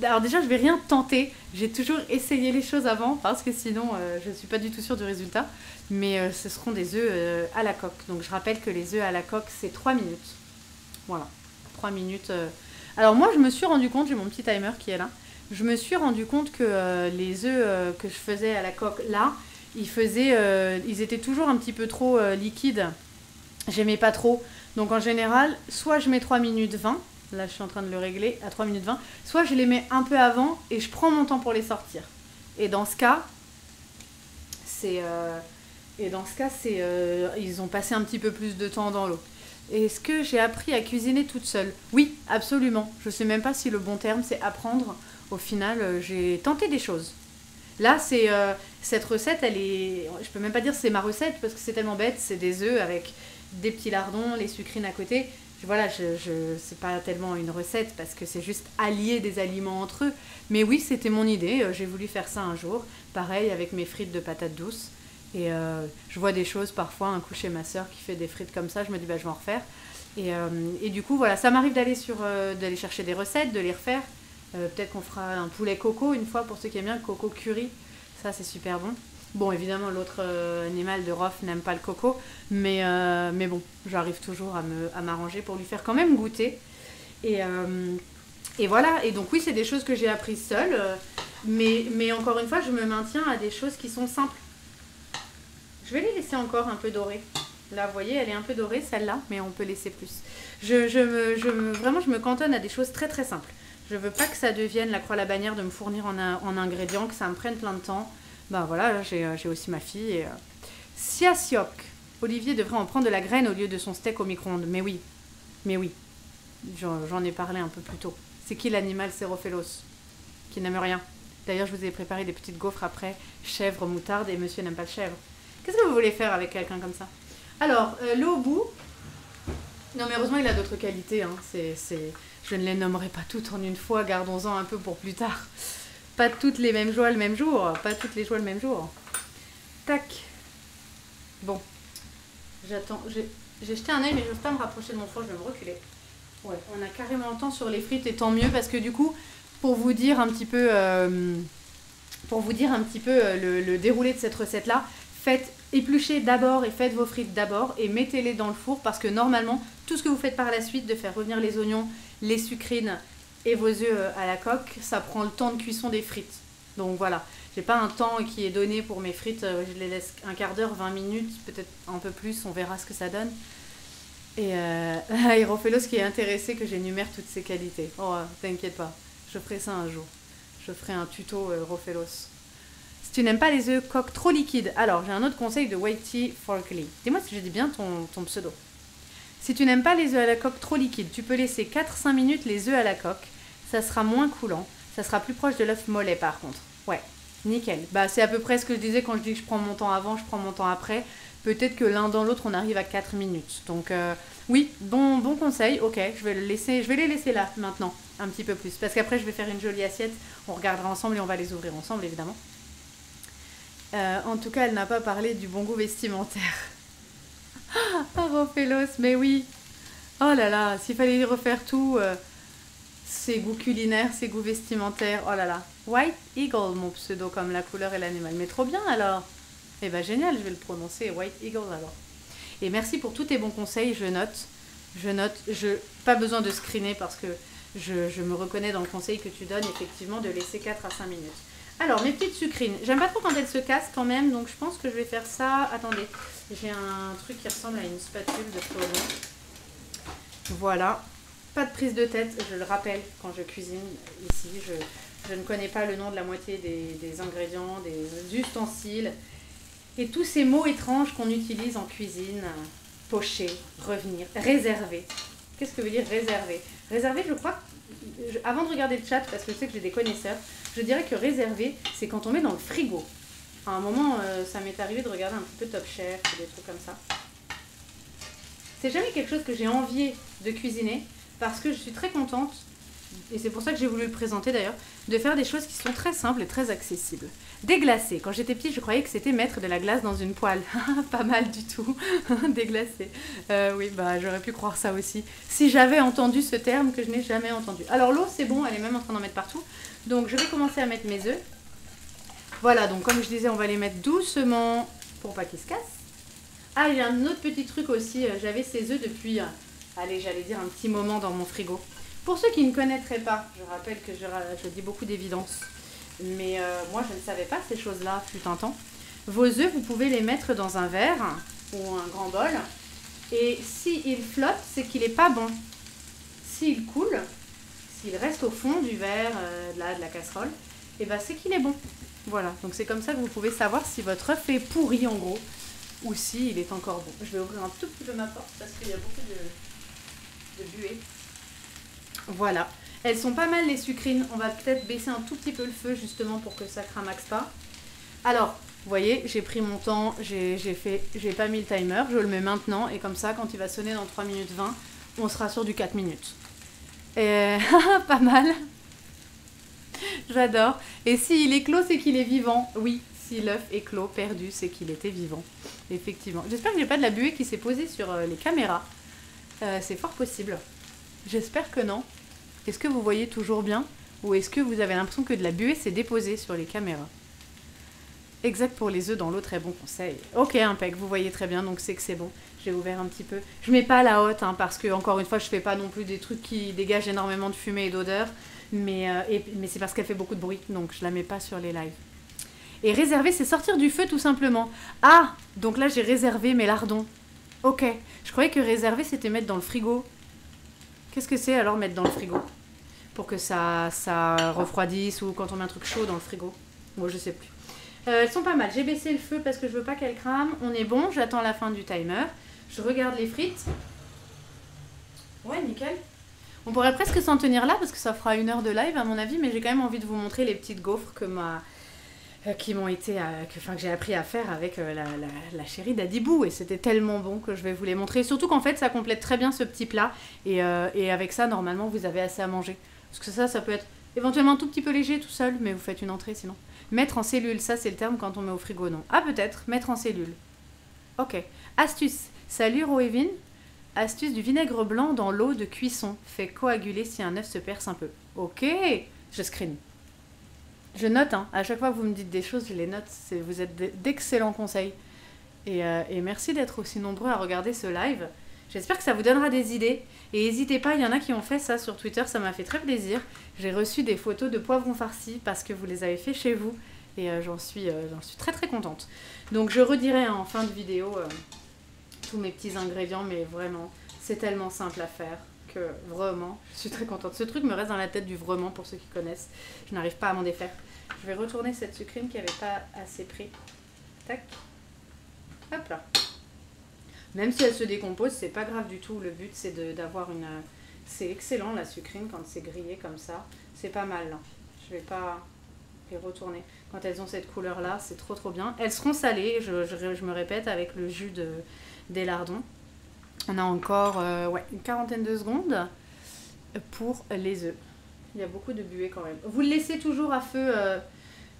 alors déjà, je vais rien tenter. J'ai toujours essayé les choses avant parce que sinon, je ne suis pas du tout sûre du résultat. Mais ce seront des œufs à la coque. Donc, je rappelle que les œufs à la coque, c'est 3 minutes. Voilà, 3 minutes. Alors, moi, je me suis rendu compte, j'ai mon petit timer qui est là. Je me suis rendu compte que les œufs que je faisais à la coque, là, ils étaient toujours un petit peu trop liquides. J'aimais pas trop. Donc, en général, soit je mets 3 minutes 20. Là, je suis en train de le régler à 3 minutes 20. Soit je les mets un peu avant et je prends mon temps pour les sortir. Et dans ce cas, ils ont passé un petit peu plus de temps dans l'eau. Est-ce que j'ai appris à cuisiner toute seule? Oui, absolument. Je sais même pas si le bon terme, c'est apprendre. Au final, j'ai tenté des choses. Là, cette recette, je peux même pas dire que c'est ma recette parce que c'est tellement bête. C'est des œufs avec des petits lardons, les sucrines à côté. Voilà, c'est pas tellement une recette parce que c'est juste allier des aliments entre eux. Mais oui, c'était mon idée. J'ai voulu faire ça un jour. Pareil avec mes frites de patates douces. Et je vois des choses parfois, un coup chez ma soeur qui fait des frites comme ça. Je me dis, bah, je vais en refaire. Et du coup, voilà, ça m'arrive d'aller chercher des recettes, de les refaire. Peut-être qu'on fera un poulet coco une fois pour ceux qui aiment bien le coco curry. Ça, c'est super bon. Bon, évidemment, l'autre animal de Rof n'aime pas le coco, mais bon, j'arrive toujours à m'arranger pour lui faire quand même goûter. Et voilà, et donc oui, c'est des choses que j'ai apprises seule, mais encore une fois, je me maintiens à des choses qui sont simples. Je vais les laisser encore un peu dorées. Là, vous voyez, elle est un peu dorée, celle-là, mais on peut laisser plus. Vraiment, je me cantonne à des choses très très simples. Je veux pas que ça devienne la croix à la bannière de me fournir en ingrédients, que ça me prenne plein de temps. Ben voilà, j'ai aussi ma fille. Et, Siasiok. Olivier devrait en prendre de la graine au lieu de son steak au micro-ondes. Mais oui. J'en ai parlé un peu plus tôt. C'est qui l'animal Cérophélos? Qui n'aime rien. D'ailleurs, je vous ai préparé des petites gaufres après. Chèvre, moutarde et monsieur n'aime pas le chèvre. Qu'est-ce que vous voulez faire avec quelqu'un comme ça? Alors, le hobou. Non, mais heureusement, il a d'autres qualités. Hein. Je ne les nommerai pas toutes en une fois. Gardons-en un peu pour plus tard. Pas toutes les mêmes joies le même jour. Pas toutes les joies le même jour. Tac. Bon. J'attends. J'ai jeté un œil, mais je ne veux pas me rapprocher de mon four. Je vais me reculer. Ouais, on a carrément le temps sur les frites et tant mieux parce que du coup, pour vous dire un petit peu, le déroulé de cette recette-là, épluchez d'abord et faites vos frites d'abord et mettez-les dans le four parce que normalement, tout ce que vous faites par la suite, de faire revenir les oignons, les sucrines et vos œufs à la coque, ça prend le temps de cuisson des frites. Donc voilà, j'ai pas un temps qui est donné pour mes frites, je les laisse un quart d'heure, 20 minutes, peut-être un peu plus, on verra ce que ça donne. Et Aérophélos qui est intéressé que j'énumère toutes ses qualités. Oh, t'inquiète pas, je ferai ça un jour. Je ferai un tuto Aérophélos. Si tu n'aimes pas les œufs coques trop liquides, alors j'ai un autre conseil de Whitey Forkley. Dis-moi si je dis bien ton pseudo. Si tu n'aimes pas les œufs à la coque trop liquides, tu peux laisser 4-5 minutes les œufs à la coque. Ça sera moins coulant. Ça sera plus proche de l'œuf mollet par contre. Ouais, nickel. Bah, c'est à peu près ce que je disais quand je dis que je prends mon temps avant, je prends mon temps après. Peut-être que l'un dans l'autre, on arrive à 4 minutes. Donc oui, bon conseil. Ok, je vais les laisser là maintenant, un petit peu plus. Parce qu'après, je vais faire une jolie assiette. On regardera ensemble et on va les ouvrir ensemble, évidemment. En tout cas, elle n'a pas parlé du bon goût vestimentaire. Aérophélos, mais oui. Oh là là, s'il fallait refaire tout, ses goûts culinaires, ses goûts vestimentaires, oh là là. White Eagle, mon pseudo, comme la couleur et l'animal. Mais trop bien alors. Eh ben génial, je vais le prononcer White Eagle alors. Et merci pour tous tes bons conseils, je note. Pas besoin de screener parce que je me reconnais dans le conseil que tu donnes, effectivement, de laisser 4 à 5 minutes. Alors, mes petites sucrines. J'aime pas trop quand elles se cassent quand même, donc je pense que je vais faire ça. Attendez, j'ai un truc qui ressemble à une spatule de poêlon. Voilà. Pas de prise de tête, je le rappelle quand je cuisine ici. Je ne connais pas le nom de la moitié des ingrédients, des ustensiles. Et tous ces mots étranges qu'on utilise en cuisine. Pocher, revenir, réserver. Qu'est-ce que veut dire réserver? Réserver, je crois, avant de regarder le chat, parce que je sais que j'ai des connaisseurs, je dirais que réserver, c'est quand on met dans le frigo. À un moment, ça m'est arrivé de regarder un petit peu Top Chef ou des trucs comme ça. C'est jamais quelque chose que j'ai envie de cuisiner, parce que je suis très contente et c'est pour ça que j'ai voulu le présenter d'ailleurs, de faire des choses qui sont très simples et très accessibles. Déglacer. Quand j'étais petite, je croyais que c'était mettre de la glace dans une poêle. Pas mal du tout. Déglacer. Oui, bah j'aurais pu croire ça aussi. Si j'avais entendu ce terme que je n'ai jamais entendu. Alors l'eau, c'est bon, elle est même en train d'en mettre partout. Donc je vais commencer à mettre mes œufs. Voilà, donc comme je disais, on va les mettre doucement pour pas qu'ils se cassent. Ah, il y a un autre petit truc aussi. J'avais ces œufs depuis, allez, j'allais dire un petit moment dans mon frigo. Pour ceux qui ne connaîtraient pas, je rappelle que je dis beaucoup d'évidence. Mais moi, je ne savais pas ces choses-là, fut un temps. Vos œufs, vous pouvez les mettre dans un verre ou un grand bol. Et s'il flotte, c'est qu'il n'est pas bon. S'il coule, s'il reste au fond du verre, de la casserole, et ben c'est qu'il est bon. Voilà, donc c'est comme ça que vous pouvez savoir si votre œuf est pourri en gros, ou s'il est encore bon. Je vais ouvrir un tout petit peu ma porte parce qu'il y a beaucoup de buée. Voilà. Elles sont pas mal les sucrines. On va peut-être baisser un tout petit peu le feu justement pour que ça cramaxe pas. Alors, vous voyez, j'ai pris mon temps, j'ai pas mis le timer, je le mets maintenant et comme ça, quand il va sonner dans 3 minutes 20, on sera sur du 4 minutes. Et pas mal. J'adore. Et s'il est clos, c'est qu'il est vivant. Oui, si l'œuf est clos, perdu, c'est qu'il était vivant. Effectivement. J'espère que j'ai pas de la buée qui s'est posée sur les caméras. C'est fort possible. J'espère que non. Est-ce que vous voyez toujours bien? Ou est-ce que vous avez l'impression que de la buée s'est déposée sur les caméras? Exact pour les œufs dans l'eau, très bon conseil. Ok, impec, vous voyez très bien, donc c'est que c'est bon. J'ai ouvert un petit peu. Je mets pas la haute, hein, parce que, encore une fois, je fais pas non plus des trucs qui dégagent énormément de fumée et d'odeur. Mais c'est parce qu'elle fait beaucoup de bruit, donc je la mets pas sur les lives. Et réserver, c'est sortir du feu tout simplement. Ah, donc là j'ai réservé mes lardons. Ok, je croyais que réserver c'était mettre dans le frigo. Qu'est-ce que c'est alors mettre dans le frigo? Pour que ça refroidisse ou quand on met un truc chaud dans le frigo. Bon, je sais plus. Elles sont pas mal. J'ai baissé le feu parce que je veux pas qu'elles crament. On est bon, j'attends la fin du timer. Je regarde les frites. Ouais, nickel. On pourrait presque s'en tenir là parce que ça fera 1 heure de live à mon avis, mais j'ai quand même envie de vous montrer les petites gaufres que j'ai appris à faire avec la chérie d'Adibou, et c'était tellement bon que je vais vous les montrer. Surtout qu'en fait ça complète très bien ce petit plat et avec ça normalement vous avez assez à manger. Parce que ça peut être éventuellement un tout petit peu léger tout seul, mais vous faites une entrée sinon. Mettre en cellule, ça c'est le terme quand on met au frigo, non? Ah peut-être, mettre en cellule. Ok. Astuce. Salut Roévin. Astuce du vinaigre blanc dans l'eau de cuisson. Fait coaguler si un œuf se perce un peu. Ok. Je screen. Je note, hein. À chaque fois que vous me dites des choses, je les note. Vous êtes d'excellents conseils. Et merci d'être aussi nombreux à regarder ce live. J'espère que ça vous donnera des idées. Et n'hésitez pas, il y en a qui ont fait ça sur Twitter, ça m'a fait très plaisir. J'ai reçu des photos de poivrons farcis parce que vous les avez fait chez vous. Et j'en suis très très contente. Donc je redirai en fin de vidéo tous mes petits ingrédients, mais vraiment, c'est tellement simple à faire que vraiment, je suis très contente. Ce truc me reste dans la tête du vraiment pour ceux qui connaissent. Je n'arrive pas à m'en défaire. Je vais retourner cette sucrine qui n'avait pas assez pris. Tac. Hop là. Même si elle se décompose, c'est pas grave du tout. Le but, c'est d'avoir une... C'est excellent la sucrine quand c'est grillé comme ça. C'est pas mal là. Je vais pas les retourner. Quand elles ont cette couleur là, c'est trop trop bien. Elles seront salées, je me répète, avec le jus des lardons. On a encore une quarantaine de secondes pour les œufs. Il y a beaucoup de buée quand même. Vous le laissez toujours à feu,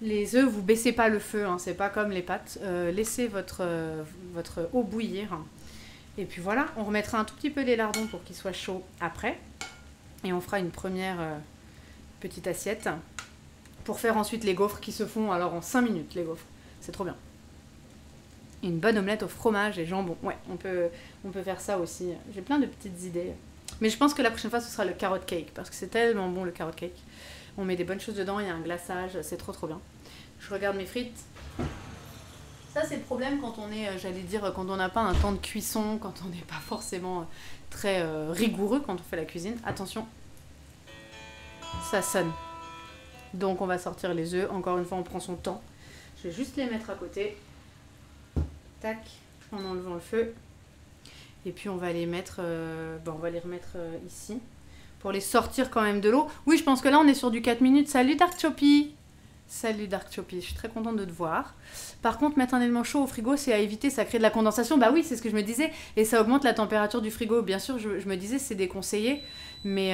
les œufs, vous baissez pas le feu, hein, c'est pas comme les pâtes. Laissez votre eau bouillir. Et puis voilà, on remettra un tout petit peu les lardons pour qu'ils soient chauds après. Et on fera une première petite assiette pour faire ensuite les gaufres qui se font alors en 5 minutes, les gaufres. C'est trop bien. Une bonne omelette au fromage et jambon. Ouais, on peut faire ça aussi. J'ai plein de petites idées. Mais je pense que la prochaine fois, ce sera le carrot cake. Parce que c'est tellement bon, le carrot cake. On met des bonnes choses dedans, il y a un glaçage. C'est trop trop bien. Je regarde mes frites. Ça, c'est le problème quand on est, j'allais dire, quand on n'a pas un temps de cuisson, quand on n'est pas forcément très rigoureux quand on fait la cuisine. Attention, ça sonne. Donc, on va sortir les œufs. Encore une fois, on prend son temps. Je vais juste les mettre à côté. Tac, en enlevant le feu. Et puis on va les mettre, on va les remettre ici. Pour les sortir quand même de l'eau. Oui, je pense que là on est sur du 4 minutes. Salut Dark Choppy. Salut Dark Choppy, je suis très contente de te voir. Par contre, mettre un élément chaud au frigo, c'est à éviter, ça crée de la condensation. Bah oui, c'est ce que je me disais. Et ça augmente la température du frigo. Bien sûr, je me disais c'est déconseillé. Mais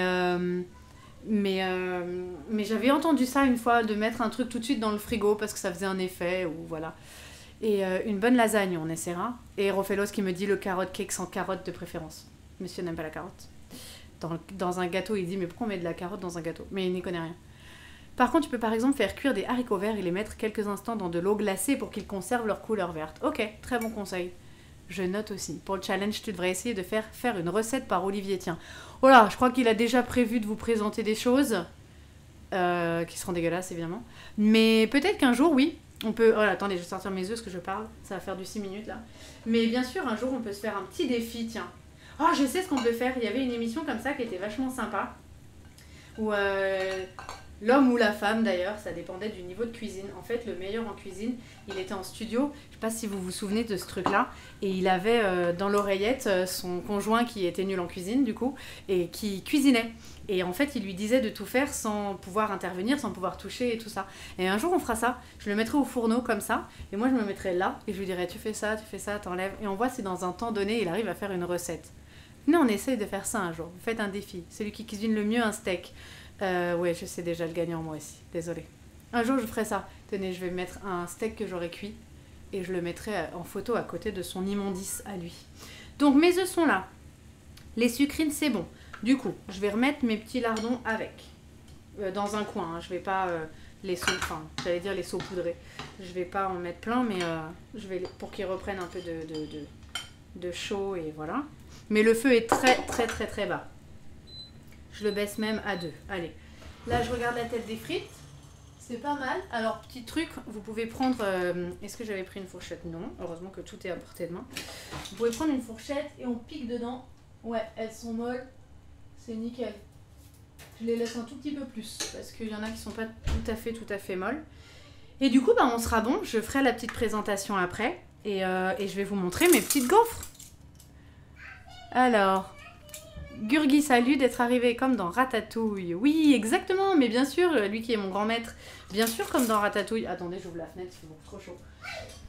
Mais j'avais entendu ça une fois, de mettre un truc tout de suite dans le frigo parce que ça faisait un effet, ou voilà. Et une bonne lasagne, on essaiera. Et Rofelos qui me dit le carotte cake sans carotte de préférence. Monsieur n'aime pas la carotte. Dans un gâteau, il dit mais pourquoi on met de la carotte dans un gâteau? Mais il n'y connaît rien. Par contre, tu peux par exemple faire cuire des haricots verts et les mettre quelques instants dans de l'eau glacée pour qu'ils conservent leur couleur verte. Ok, très bon conseil. Je note aussi. Pour le challenge, tu devrais essayer de faire une recette par Olivier. Tiens. Voilà, je crois qu'il a déjà prévu de vous présenter des choses qui seront dégueulasses, évidemment. Mais peut-être qu'un jour, oui, on peut... Oh, attendez, je vais sortir mes œufs parce que je parle. Ça va faire du 6 minutes, là. Mais bien sûr, un jour, on peut se faire un petit défi, tiens. Oh, je sais ce qu'on peut faire. Il y avait une émission comme ça qui était vachement sympa. Où l'homme ou la femme, d'ailleurs, ça dépendait du niveau de cuisine. En fait, le meilleur en cuisine, il était en studio. Je sais pas si vous vous souvenez de ce truc-là. Et il avait dans l'oreillette son conjoint qui était nul en cuisine, du coup, et qui cuisinait. Et en fait, il lui disait de tout faire sans pouvoir intervenir, sans pouvoir toucher et tout ça. Et un jour, on fera ça. Je le mettrai au fourneau comme ça. Et moi, je me mettrai là. Et je lui dirai, tu fais ça, t'enlèves. Et on voit si dans un temps donné, il arrive à faire une recette. Mais on essaye de faire ça un jour. Vous faites un défi. Celui qui cuisine le mieux un steak. Ouais, je sais déjà le gagnant, moi aussi. Désolée. Un jour, je ferai ça. Tenez, je vais mettre un steak que j'aurais cuit. Et je le mettrai en photo à côté de son immondice à lui. Donc, mes œufs sont là. Les sucrines, c'est bon. Du coup, je vais remettre mes petits lardons avec. Dans un coin. Hein. Je vais pas les j'allais dire les saupoudrer. Je vais pas en mettre plein, mais je vais pour qu'ils reprennent un peu de chaud et voilà. Mais le feu est très très très très bas. Je le baisse même à 2. Allez. Là, je regarde la tête des frites. C'est pas mal. Alors, petit truc, vous pouvez prendre... Est-ce que j'avais pris une fourchette? Non. Heureusement que tout est à portée de main. Vous pouvez prendre une fourchette et on pique dedans. Ouais, elles sont molles. C'est nickel. Je les laisse un tout petit peu plus parce qu'il y en a qui sont pas tout à fait molles. Et du coup, bah, on sera bon. Je ferai la petite présentation après. Et je vais vous montrer mes petites gaufres. Alors... Gurgi, salut d'être arrivé comme dans Ratatouille. Oui, exactement, mais bien sûr, lui qui est mon grand maître, bien sûr comme dans Ratatouille. Attendez, j'ouvre la fenêtre, c'est trop chaud.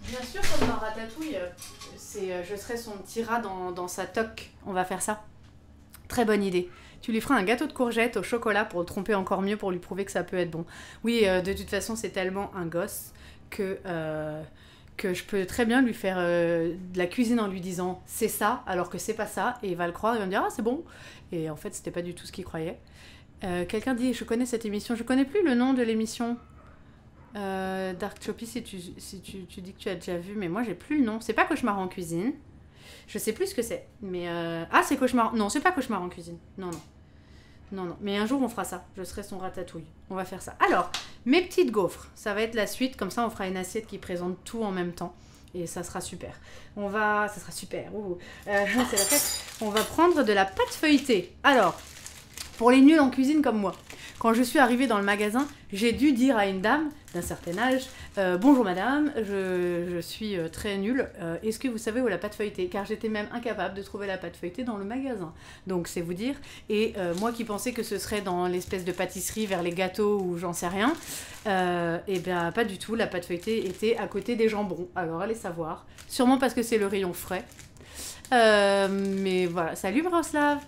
Bien sûr comme dans Ratatouille, je serai son petit rat dans sa toque. On va faire ça. Très bonne idée. Tu lui feras un gâteau de courgettes au chocolat pour le tromper encore mieux, pour lui prouver que ça peut être bon. Oui, de toute façon, c'est tellement un gosse que je peux très bien lui faire de la cuisine en lui disant c'est ça alors que c'est pas ça, et il va le croire, il va me dire ah c'est bon, et en fait c'était pas du tout ce qu'il croyait. Quelqu'un dit je connais cette émission, je connais plus le nom de l'émission. Dark Choppy, si tu dis que tu as déjà vu, mais moi j'ai plus le nom. C'est pas Cauchemar en cuisine, je sais plus ce que c'est, mais ah c'est Cauchemar, non c'est pas Cauchemar en cuisine, non, mais un jour on fera ça, je serai son ratatouille, on va faire ça. Alors, mes petites gaufres, ça va être la suite, comme ça on fera une assiette qui présente tout en même temps, et ça sera super. Ça sera super, c'est la fête. On va prendre de la pâte feuilletée. Alors, pour les nuls en cuisine comme moi, quand je suis arrivée dans le magasin, j'ai dû dire à une dame d'un certain âge bonjour madame, je suis très nulle, est-ce que vous savez où est la pâte feuilletée? Car j'étais même incapable de trouver la pâte feuilletée dans le magasin. Donc c'est vous dire. Et moi qui pensais que ce serait dans l'espèce de pâtisserie vers les gâteaux ou j'en sais rien, et bien pas du tout, la pâte feuilletée était à côté des jambons. Alors allez savoir, sûrement parce que c'est le rayon frais. Mais voilà, salut Miroslav,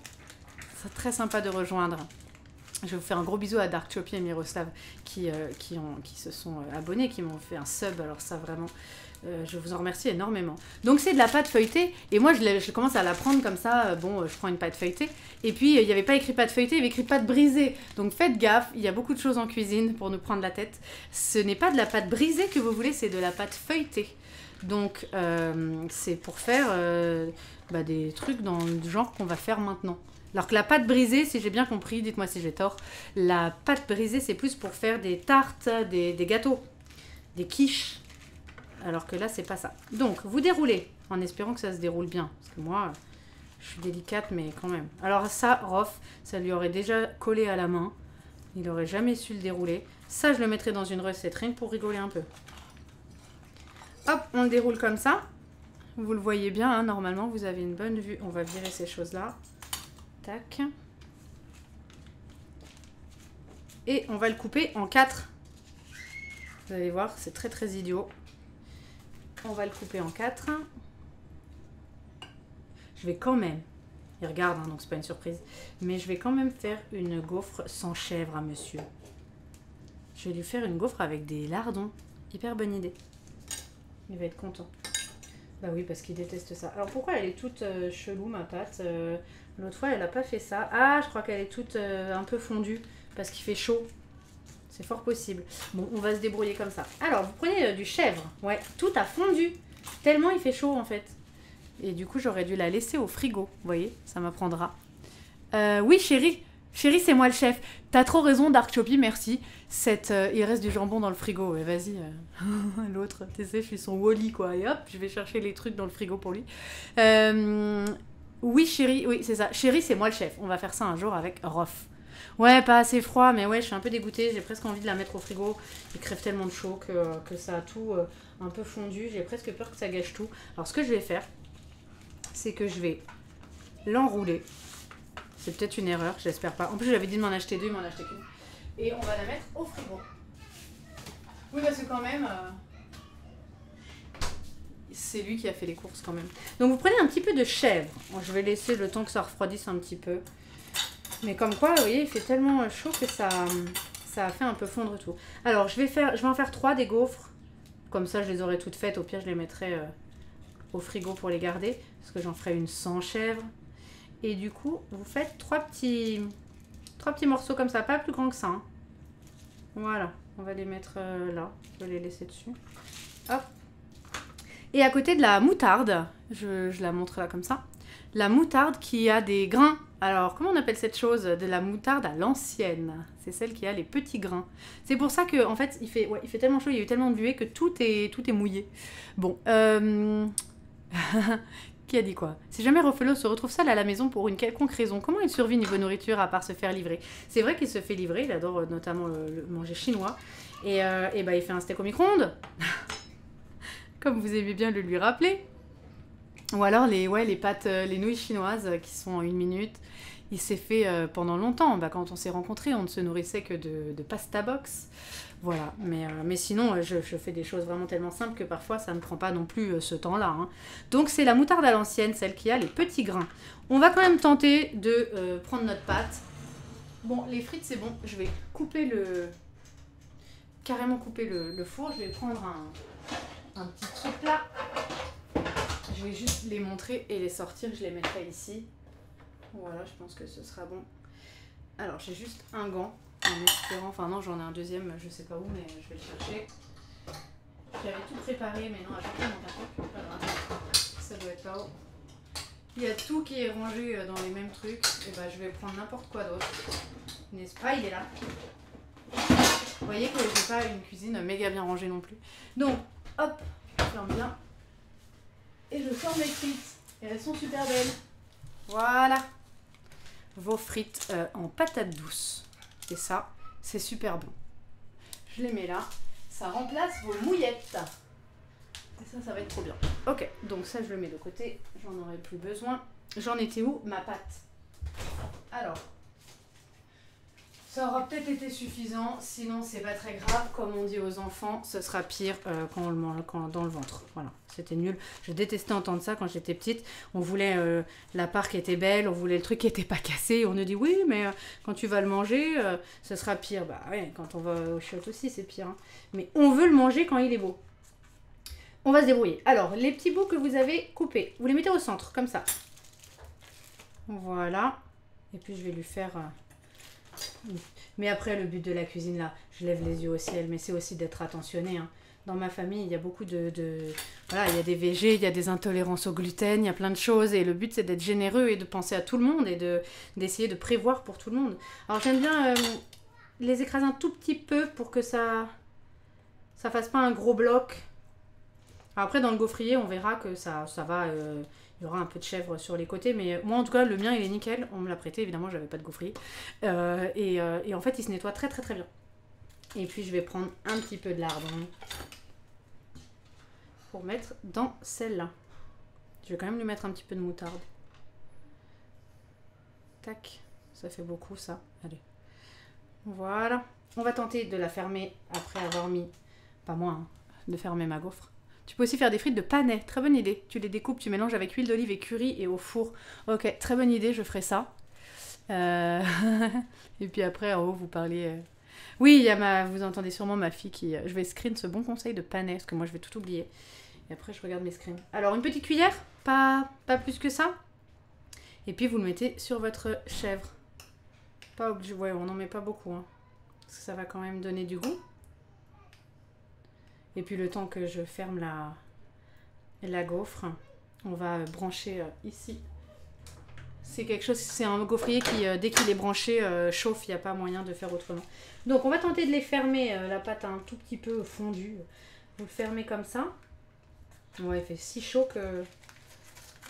c'est très sympa de rejoindre. Je vais vous faire un gros bisou à Dark Choppy et Miroslav qui se sont abonnés, qui m'ont fait un sub. Alors ça vraiment, je vous en remercie énormément. Donc c'est de la pâte feuilletée et moi je commence à la prendre comme ça. Bon, je prends une pâte feuilletée et puis il n'y avait pas écrit pâte feuilletée, il y avait écrit pâte brisée. Donc faites gaffe, il y a beaucoup de choses en cuisine pour nous prendre la tête. Ce n'est pas de la pâte brisée que vous voulez, c'est de la pâte feuilletée. Donc c'est pour faire des trucs dans le genre qu'on va faire maintenant. Alors que la pâte brisée, si j'ai bien compris, dites-moi si j'ai tort, la pâte brisée, c'est plus pour faire des tartes, des gâteaux, des quiches. Alors que là, c'est pas ça. Donc, vous déroulez, en espérant que ça se déroule bien. Parce que moi, je suis délicate, mais quand même. Alors ça, Rof, ça lui aurait déjà collé à la main. Il n'aurait jamais su le dérouler. Ça, je le mettrai dans une recette, rien que pour rigoler un peu. Hop, on le déroule comme ça. Vous le voyez bien, hein, normalement, vous avez une bonne vue. On va virer ces choses-là. Tac. Et on va le couper en 4. Vous allez voir, c'est très très idiot. On va le couper en 4. Je vais quand même Il regarde, hein, donc c'est pas une surprise. Mais je vais quand même faire une gaufre sans chèvre à monsieur. Je vais lui faire une gaufre avec des lardons. Hyper bonne idée. Il va être content. Bah oui, parce qu'il déteste ça. Alors pourquoi elle est toute chelou, ma pâte? L'autre fois, elle a pas fait ça. Ah, je crois qu'elle est toute un peu fondue parce qu'il fait chaud. C'est fort possible. Bon, on va se débrouiller comme ça. Alors, vous prenez du chèvre. Ouais, tout a fondu. Tellement il fait chaud, en fait. Et du coup, j'aurais dû la laisser au frigo. Vous voyez, ça m'apprendra. Oui, chérie. Chérie, c'est moi le chef. T'as trop raison, Dark Choppy, merci. Il reste du jambon dans le frigo. Ouais, vas-y. L'autre, tu sais, je suis son Wally, quoi. Et hop, je vais chercher les trucs dans le frigo pour lui. Oui, chérie, oui, c'est ça. Chérie, c'est moi le chef. On va faire ça un jour avec Rof. Ouais, pas assez froid, mais ouais, je suis un peu dégoûtée. J'ai presque envie de la mettre au frigo. Il crève tellement de chaud que ça a tout un peu fondu. J'ai presque peur que ça gâche tout. Alors, ce que je vais faire, c'est que je vais l'enrouler. C'est peut-être une erreur, j'espère pas. En plus, j'avais dit de m'en acheter deux, il m'en a acheté qu'une. Et on va la mettre au frigo. Oui, parce que quand même, c'est lui qui a fait les courses quand même. Donc, vous prenez un petit peu de chèvre. Bon, je vais laisser le temps que ça refroidisse un petit peu. Mais comme quoi, vous voyez, il fait tellement chaud que ça a fait un peu fondre tout. Alors, je vais en faire 3 des gaufres. Comme ça, je les aurai toutes faites. Au pire, je les mettrai au frigo pour les garder. Parce que j'en ferai une sans chèvre. Et du coup, vous faites 3 petits morceaux comme ça, pas plus grands que ça. Hein. Voilà, on va les mettre là. Je vais les laisser dessus. Hop. Et à côté de la moutarde, je la montre là comme ça. La moutarde qui a des grains. Alors, comment on appelle cette chose? De la moutarde à l'ancienne. C'est celle qui a les petits grains. C'est pour ça que, en fait, il fait tellement chaud, il y a eu tellement de buée que tout est mouillé. Bon, Qui a dit quoi? Si jamais Ruffalo se retrouve seul à la maison pour une quelconque raison, comment il survit niveau nourriture à part se faire livrer? C'est vrai qu'il se fait livrer, il adore notamment le manger chinois. Et bah il fait un steak au micro-ondes. Comme vous aimez bien le lui rappeler. Ou alors les pâtes, les nouilles chinoises qui sont en 1 minute. Il s'est fait pendant longtemps. Bah, quand on s'est rencontrés, on ne se nourrissait que de pasta box. Voilà, mais sinon, je fais des choses vraiment tellement simples que parfois, ça ne prend pas non plus ce temps-là. Hein. Donc, c'est la moutarde à l'ancienne, celle qui a les petits grains. On va quand même tenter de prendre notre pâte. Bon, les frites, c'est bon. Je vais carrément couper le four. Je vais prendre un petit truc là. Je vais juste les montrer et les sortir. Je les mettrai ici. Voilà, je pense que ce sera bon. Alors, j'ai juste un gant. En espérant, enfin non, j'en ai un deuxième, je sais pas où, mais je vais le chercher. J'avais tout préparé, mais non, à chaque fois, mon pas grave. Ça doit être là-haut. Il y a tout qui est rangé dans les mêmes trucs. Et bah, je vais prendre n'importe quoi d'autre. N'est-ce pas? Il est là. Vous voyez que j'ai pas une cuisine méga bien rangée non plus. Donc, hop, je ferme bien. Et je sors mes frites. Et elles sont super belles. Voilà. Vos frites en patates douces. Et ça, c'est super bon. Je les mets là. Ça remplace vos mouillettes. Et ça va être trop bien. Ok, donc ça, je le mets de côté. J'en aurai plus besoin. J'en étais où? Ma pâte. Alors, ça aura peut-être été suffisant. Sinon, c'est pas très grave. Comme on dit aux enfants, ce sera pire quand on le mange dans le ventre. Voilà, c'était nul. Je détestais entendre ça quand j'étais petite. On voulait la part qui était belle, on voulait le truc qui était pas cassé. On nous dit oui, mais quand tu vas le manger, ce sera pire. Bah ouais, quand on va au chiottes aussi, c'est pire. Hein. Mais on veut le manger quand il est beau. On va se débrouiller. Alors, les petits bouts que vous avez coupés, vous les mettez au centre, comme ça. Voilà. Et puis, je vais lui faire... Mais après, le but de la cuisine, là, je lève les yeux au ciel, mais c'est aussi d'être attentionné. Hein. Dans ma famille, il y a beaucoup Voilà, il y a des végés, il y a des intolérances au gluten, il y a plein de choses. Et le but, c'est d'être généreux et de penser à tout le monde et d'essayer de prévoir pour tout le monde. Alors, j'aime bien les écraser un tout petit peu pour que ça fasse pas un gros bloc. Alors après, dans le gaufrier, on verra que ça va... il y aura un peu de chèvre sur les côtés, mais moi en tout cas le mien il est nickel, on me l'a prêté, évidemment j'avais pas de gaufrier. Et en fait il se nettoie très très très bien. Et puis je vais prendre un petit peu de lardon pour mettre dans celle-là. Je vais quand même lui mettre un petit peu de moutarde. Tac, ça fait beaucoup ça. Allez. Voilà. On va tenter de la fermer après avoir mis, pas moi, hein, de fermer ma gaufre. Tu peux aussi faire des frites de panais, très bonne idée. Tu les découpes, tu mélanges avec huile d'olive et curry et au four. Ok, très bonne idée, je ferai ça. Et puis après, en haut, vous parlez... Oui, il y a vous entendez sûrement ma fille qui... Je vais screen ce bon conseil de panais, parce que moi je vais tout oublier. Et après, je regarde mes screens. Alors, une petite cuillère, pas plus que ça. Et puis, vous le mettez sur votre chèvre. Pas obligé, ouais, on n'en met pas beaucoup, hein, parce que ça va quand même donner du goût. Et puis, le temps que je ferme la gaufre, on va brancher ici. C'est un gaufrier qui, dès qu'il est branché, chauffe, il n'y a pas moyen de faire autrement. Donc, on va tenter de les fermer, la pâte a un tout petit peu fondu. Vous le fermez comme ça. Ouais, il fait si chaud que...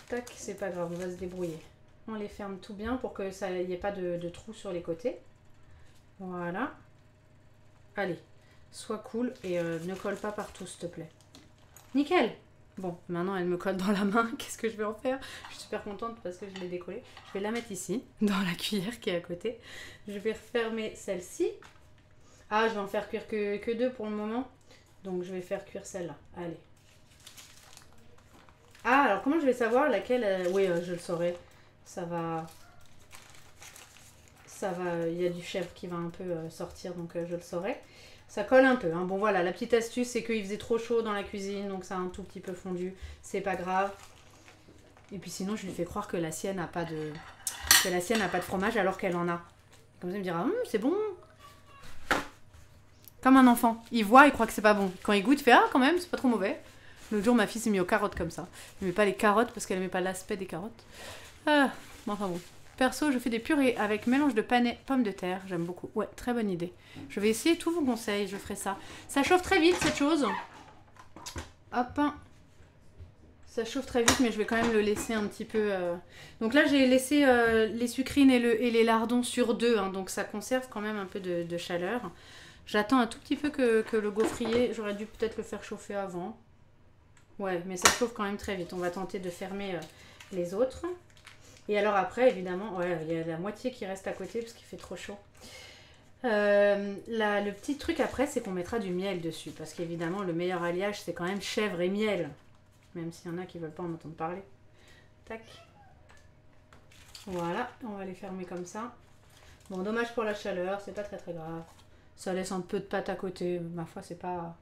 Tac, c'est pas grave, on va se débrouiller. On les ferme tout bien pour que ça n'y ait pas de trous sur les côtés. Voilà. Allez, sois cool et ne colle pas partout, s'il te plaît. Nickel! Bon, maintenant elle me colle dans la main. Qu'est-ce que je vais en faire? Je suis super contente parce que je l'ai décollée. Je vais la mettre ici, dans la cuillère qui est à côté. Je vais refermer celle-ci. Ah, je vais en faire cuire que deux pour le moment. Donc je vais faire cuire celle-là. Allez. Ah, alors comment je vais savoir laquelle... Oui, je le saurai. Ça va, il y a du chèvre qui va un peu sortir, donc je le saurai. Ça colle un peu, hein. Bon voilà, la petite astuce, c'est qu'il faisait trop chaud dans la cuisine, donc ça a un tout petit peu fondu. C'est pas grave. Et puis sinon, je lui fais croire que la sienne n'a pas de... fromage alors qu'elle en a. Comme ça, il me dira, c'est bon. Comme un enfant. Il voit, il croit que c'est pas bon. Quand il goûte, il fait, ah quand même, c'est pas trop mauvais. L'autre jour, ma fille s'est mise aux carottes comme ça. Elle met pas les carottes parce qu'elle met pas l'aspect des carottes. Ah, enfin bon. Perso, je fais des purées avec mélange de panais, pommes de terre. J'aime beaucoup. Ouais, très bonne idée. Je vais essayer tous vos conseils. Je ferai ça. Ça chauffe très vite, cette chose. Hop. Ça chauffe très vite, mais je vais quand même le laisser un petit peu... Donc là, j'ai laissé les sucrines et les lardons sur 2. Hein, donc ça conserve quand même un peu de chaleur. J'attends un tout petit peu que le gaufrier... J'aurais dû peut-être le faire chauffer avant. Ouais, mais ça chauffe quand même très vite. On va tenter de fermer les autres. Et alors après, évidemment, ouais, il y a la moitié qui reste à côté parce qu'il fait trop chaud. Le petit truc après, c'est qu'on mettra du miel dessus. Parce qu'évidemment, le meilleur alliage, c'est quand même chèvre et miel. Même s'il y en a qui ne veulent pas en entendre parler. Tac. Voilà, on va les fermer comme ça. Bon, dommage pour la chaleur, c'est pas très très grave. Ça laisse un peu de pâte à côté. Ma foi, c'est pas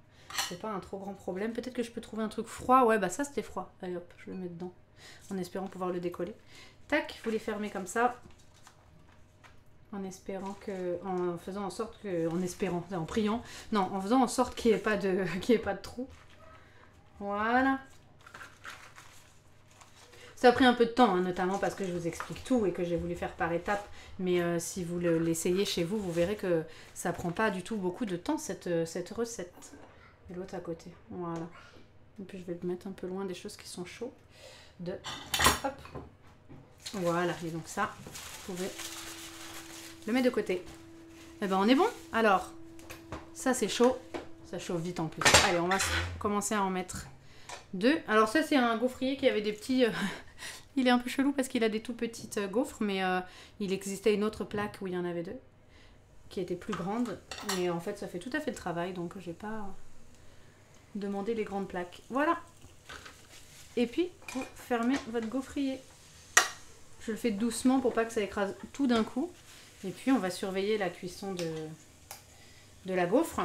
un trop grand problème. Peut-être que je peux trouver un truc froid. Ouais, bah ça c'était froid. Allez hop, je le mets dedans. En espérant pouvoir le décoller. Tac, vous les fermez comme ça. En espérant que... En faisant en sorte que... En espérant, en priant. Non, en faisant en sorte qu'il n'y ait pas de trou. Voilà. Ça a pris un peu de temps, hein, notamment parce que je vous explique tout et que j'ai voulu faire par étapes. Mais si vous l'essayez chez vous, vous verrez que ça prend pas du tout beaucoup de temps, cette recette. Et l'autre à côté. Voilà. Et puis je vais le mettre un peu loin des choses qui sont chaudes. Hop. Voilà. Et donc ça, vous pouvez le mettre de côté. Et ben on est bon. Alors, ça c'est chaud. Ça chauffe vite en plus. Allez, on va commencer à en mettre 2. Alors ça c'est un gaufrier qui avait des petits... Il est un peu chelou parce qu'il a des tout petites gaufres. Mais il existait une autre plaque où il y en avait 2. Qui était plus grande. Mais en fait ça fait tout à fait le travail. Donc j'ai pas... Demandez les grandes plaques. Voilà. Et puis, vous fermez votre gaufrier. Je le fais doucement pour pas que ça écrase tout d'un coup. Et puis, on va surveiller la cuisson de la gaufre.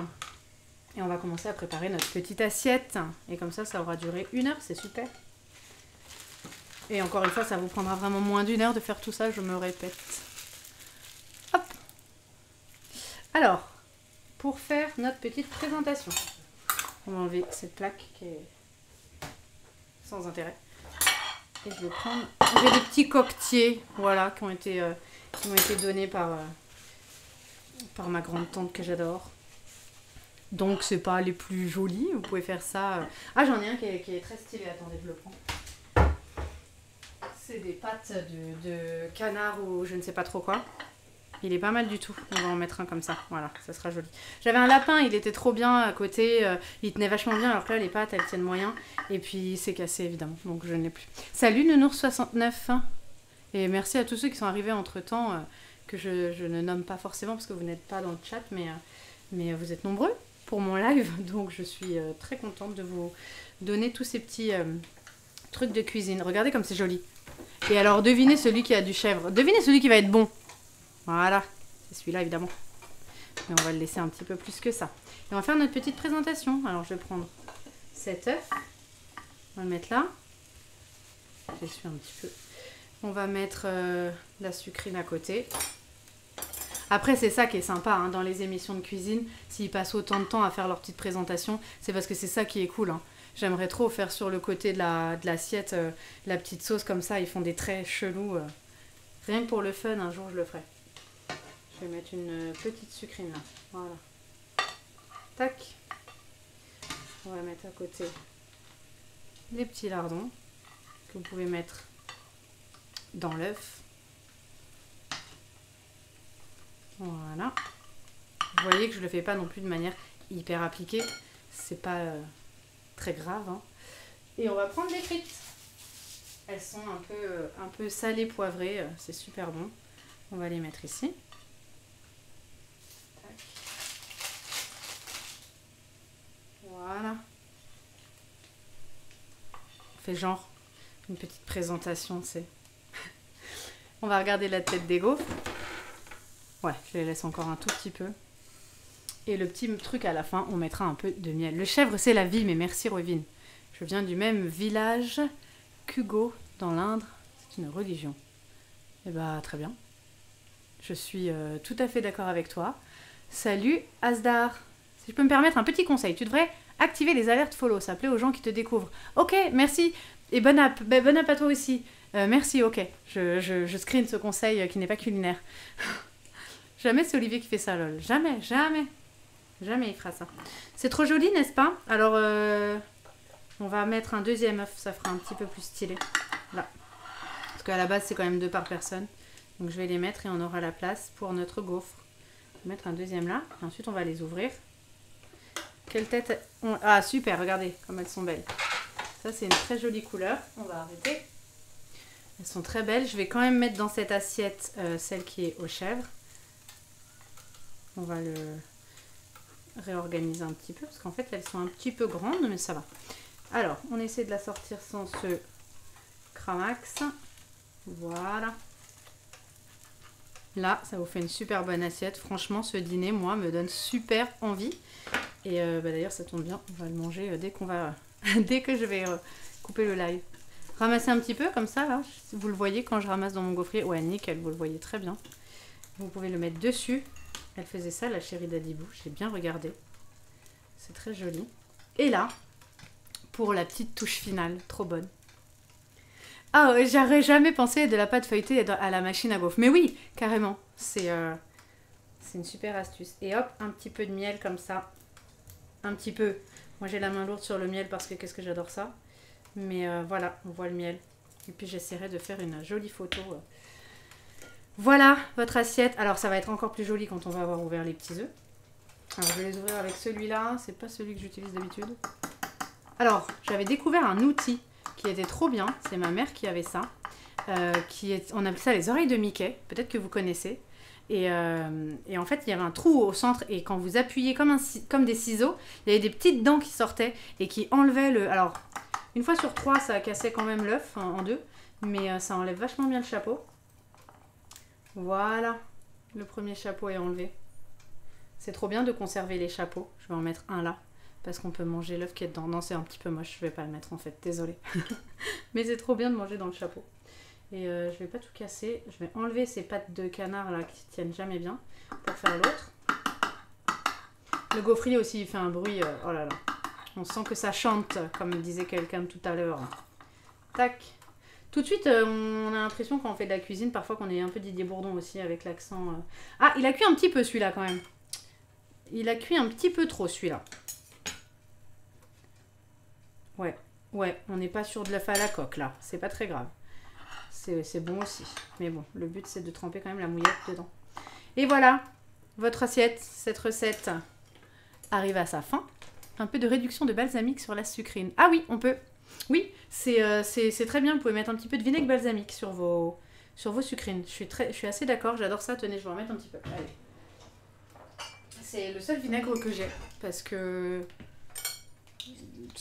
Et on va commencer à préparer notre petite assiette. Et comme ça aura duré 1 heure. C'est super. Et encore une fois, ça vous prendra vraiment moins d'1 heure de faire tout ça. Je me répète. Hop. Alors, pour faire notre petite présentation. On va enlever cette plaque qui est sans intérêt. Et je vais prendre... J'ai des petits coquetiers, voilà, qui m'ont été donnés par ma grande-tante que j'adore. Donc, c'est pas les plus jolis. Vous pouvez faire ça... Ah, j'en ai un qui est très stylé. Attendez, je le prends. C'est des pâtes de canard ou je ne sais pas trop quoi. Il est pas mal du tout. On va en mettre un comme ça. Voilà, ça sera joli. J'avais un lapin, il était trop bien à côté. Il tenait vachement bien, alors que là, les pâtes, elles tiennent moyen. Et puis, il s'est cassé, évidemment. Donc, je ne l'ai plus. Salut, Nounours69. Et merci à tous ceux qui sont arrivés entre-temps, que je ne nomme pas forcément, parce que vous n'êtes pas dans le chat, mais vous êtes nombreux pour mon live. Donc je suis très contente de vous donner tous ces petits trucs de cuisine. Regardez comme c'est joli. Et alors devinez celui qui a du chèvre. Devinez celui qui va être bon. Voilà, c'est celui-là évidemment. Mais on va le laisser un petit peu plus que ça. Et on va faire notre petite présentation. Alors je vais prendre cet œuf. On va le mettre là. J'essuie un petit peu. On va mettre la sucrine à côté. Après, c'est ça qui est sympa hein, dans les émissions de cuisine. S'ils passent autant de temps à faire leur petite présentation, c'est parce que c'est ça qui est cool. Hein. J'aimerais trop faire sur le côté de l'assiette la petite sauce comme ça. Ils font des traits chelous. Rien que pour le fun, un jour je le ferai. Je vais mettre une petite sucrine là. Voilà. Tac. On va mettre à côté les petits lardons que vous pouvez mettre dans l'œuf. Voilà. Vous voyez que je ne le fais pas non plus de manière hyper appliquée. C'est pas très grave. Hein. Et on va prendre les frites. Elles sont un peu salées, poivrées. C'est super bon. On va les mettre ici. Tac. Voilà. On fait genre une petite présentation, c'est... On va regarder la tête des gaufres. Ouais, je les laisse encore un tout petit peu. Et le petit truc à la fin, on mettra un peu de miel. Le chèvre, c'est la vie, mais merci Rovine. Je viens du même village qu'Hugo, dans l'Indre. C'est une religion. Eh bah, très bien. Je suis tout à fait d'accord avec toi. Salut Asdar. Si je peux me permettre un petit conseil, tu devrais activer les alertes follow. Ça plaît aux gens qui te découvrent. Ok, merci. Et bonne app. Bonne app à toi aussi. Merci, ok. Je screen ce conseil qui n'est pas culinaire. Jamais c'est Olivier qui fait ça, lol. Jamais, jamais. Jamais il fera ça. C'est trop joli, n'est-ce pas? Alors, on va mettre un deuxième œuf. Ça fera un petit peu plus stylé. Là. Parce qu'à la base, c'est quand même 2 par personne. Donc, je vais les mettre et on aura la place pour notre gaufre. On va mettre un deuxième là. Et ensuite, on va les ouvrir. Quelle tête... Ah, super, regardez comme elles sont belles. Ça, c'est une très jolie couleur. On va arrêter. Elles sont très belles. Je vais quand même mettre dans cette assiette celle qui est aux chèvres. On va le réorganiser un petit peu parce qu'en fait elles sont un petit peu grandes, mais ça va. Alors, on essaie de la sortir sans ce cramax. Voilà. Là, ça vous fait une super bonne assiette. Franchement, ce dîner, moi, me donne super envie. Et d'ailleurs, ça tombe bien. On va le manger dès qu'on va, dès que je vais couper le live. Ramasser un petit peu comme ça, là. Vous le voyez quand je ramasse dans mon gaufrier. Ouais, nickel, vous le voyez très bien. Vous pouvez le mettre dessus. Elle faisait ça, la chérie d'Adibou. J'ai bien regardé. C'est très joli. Et là, pour la petite touche finale, trop bonne. Ah, j'aurais jamais pensé de la pâte feuilletée à la machine à gaufres. Mais oui, carrément. C'est une super astuce. Et hop, un petit peu de miel comme ça. Un petit peu. Moi, j'ai la main lourde sur le miel parce que qu'est-ce que j'adore ça. Mais voilà, on voit le miel. Et puis, j'essaierai de faire une jolie photo. Voilà votre assiette. Alors, ça va être encore plus joli quand on va avoir ouvert les petits œufs. Alors, je vais les ouvrir avec celui-là. C'est pas celui que j'utilise d'habitude. Alors, j'avais découvert un outil qui était trop bien. C'est ma mère qui avait ça. On appelle ça les oreilles de Mickey. Peut-être que vous connaissez. Et en fait, il y avait un trou au centre. Et quand vous appuyez comme des ciseaux, il y avait des petites dents qui sortaient et qui enlevaient le... Alors, une fois sur 3, ça cassait quand même l'œuf en 2. Mais ça enlève vachement bien le chapeau. Voilà. Le premier chapeau est enlevé. C'est trop bien de conserver les chapeaux. Je vais en mettre un là. Parce qu'on peut manger l'œuf qui est dedans. Non, c'est un petit peu moche. Je vais pas le mettre en fait. Désolée. Mais c'est trop bien de manger dans le chapeau. Et je vais pas tout casser. Je vais enlever ces pattes de canard là qui tiennent jamais bien. Pour faire l'autre. Le gaufrier aussi, il fait un bruit. Oh là là. On sent que ça chante. Comme disait quelqu'un tout à l'heure. Tac. Tout de suite, on a l'impression quand on fait de la cuisine, parfois qu'on est un peu Didier Bourdon aussi avec l'accent. Ah, il a cuit un petit peu celui-là quand même. Il a cuit un petit peu trop celui-là. Ouais, on n'est pas sur de l'œuf à la coque là. C'est pas très grave. C'est bon aussi. Mais bon, le but c'est de tremper quand même la mouillette dedans. Et voilà, votre assiette, cette recette arrive à sa fin. Un peu de réduction de balsamique sur la sucrine. Ah oui, on peut. Oui, c'est très bien. Vous pouvez mettre un petit peu de vinaigre balsamique sur vos sucrines. Je suis assez d'accord. J'adore ça. Tenez, je vais en mettre un petit peu. Allez. C'est le seul vinaigre que j'ai parce que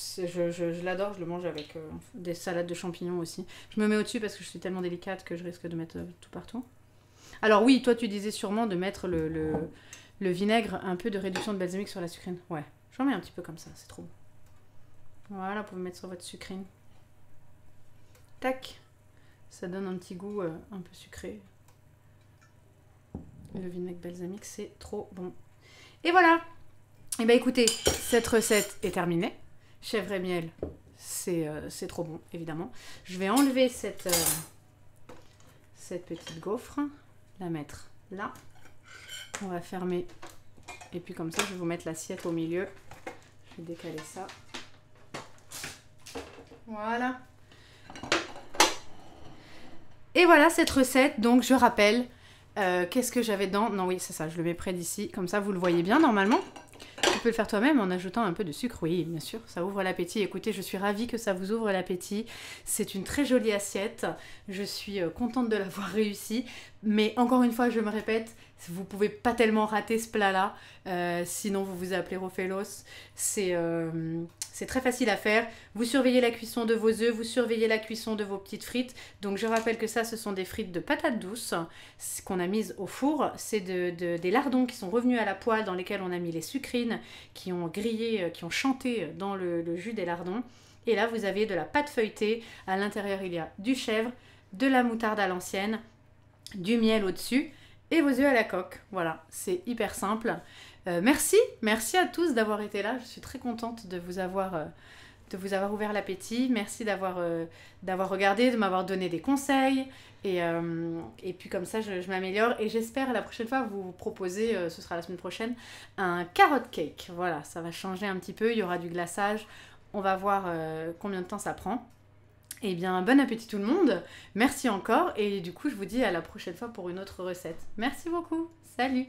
je l'adore, je le mange avec des salades de champignons aussi. Je me mets au-dessus parce que je suis tellement délicate que je risque de mettre tout partout. Alors oui, toi tu disais sûrement de mettre le vinaigre, un peu de réduction de balsamique sur la sucrine. Ouais, j'en mets un petit peu comme ça, c'est trop bon. Voilà, vous pouvez mettre sur votre sucrine. Tac, ça donne un petit goût un peu sucré. Le vinaigre balsamique, c'est trop bon. Et voilà. Et bien écoutez, cette recette est terminée. Chèvre et miel, c'est trop bon, évidemment. Je vais enlever cette petite gaufre, la mettre là. On va fermer. Et puis comme ça, je vais vous mettre l'assiette au milieu. Je vais décaler ça. Voilà. Et voilà cette recette. Donc je rappelle, qu'est-ce que j'avais dedans? Non, oui, c'est ça, je le mets près d'ici. Comme ça, vous le voyez bien normalement. Tu peux le faire toi-même en ajoutant un peu de sucre, oui, bien sûr, ça ouvre l'appétit. Écoutez, je suis ravie que ça vous ouvre l'appétit. C'est une très jolie assiette. Je suis contente de l'avoir réussi. Mais encore une fois, je me répète, vous pouvez pas tellement rater ce plat-là. Sinon, vous vous appelez Rofelos. C'est très facile à faire. Vous surveillez la cuisson de vos œufs, vous surveillez la cuisson de vos petites frites. Donc je rappelle que ça, ce sont des frites de patates douces qu'on a mises au four. C'est des lardons qui sont revenus à la poêle dans lesquels on a mis les sucrines qui ont grillé, qui ont chanté dans le jus des lardons. Et là, vous avez de la pâte feuilletée. À l'intérieur, il y a du chèvre, de la moutarde à l'ancienne, du miel au-dessus et vos œufs à la coque. Voilà, c'est hyper simple. Merci à tous d'avoir été là. Je suis très contente de vous avoir ouvert l'appétit. Merci d'avoir regardé, de m'avoir donné des conseils. Et puis comme ça, je m'améliore. Et j'espère la prochaine fois vous proposer, ce sera la semaine prochaine, un carrot cake. Voilà, ça va changer un petit peu. Il y aura du glaçage. On va voir combien de temps ça prend. Eh bien, bon appétit tout le monde. Merci encore. Et du coup, je vous dis à la prochaine fois pour une autre recette. Merci beaucoup. Salut!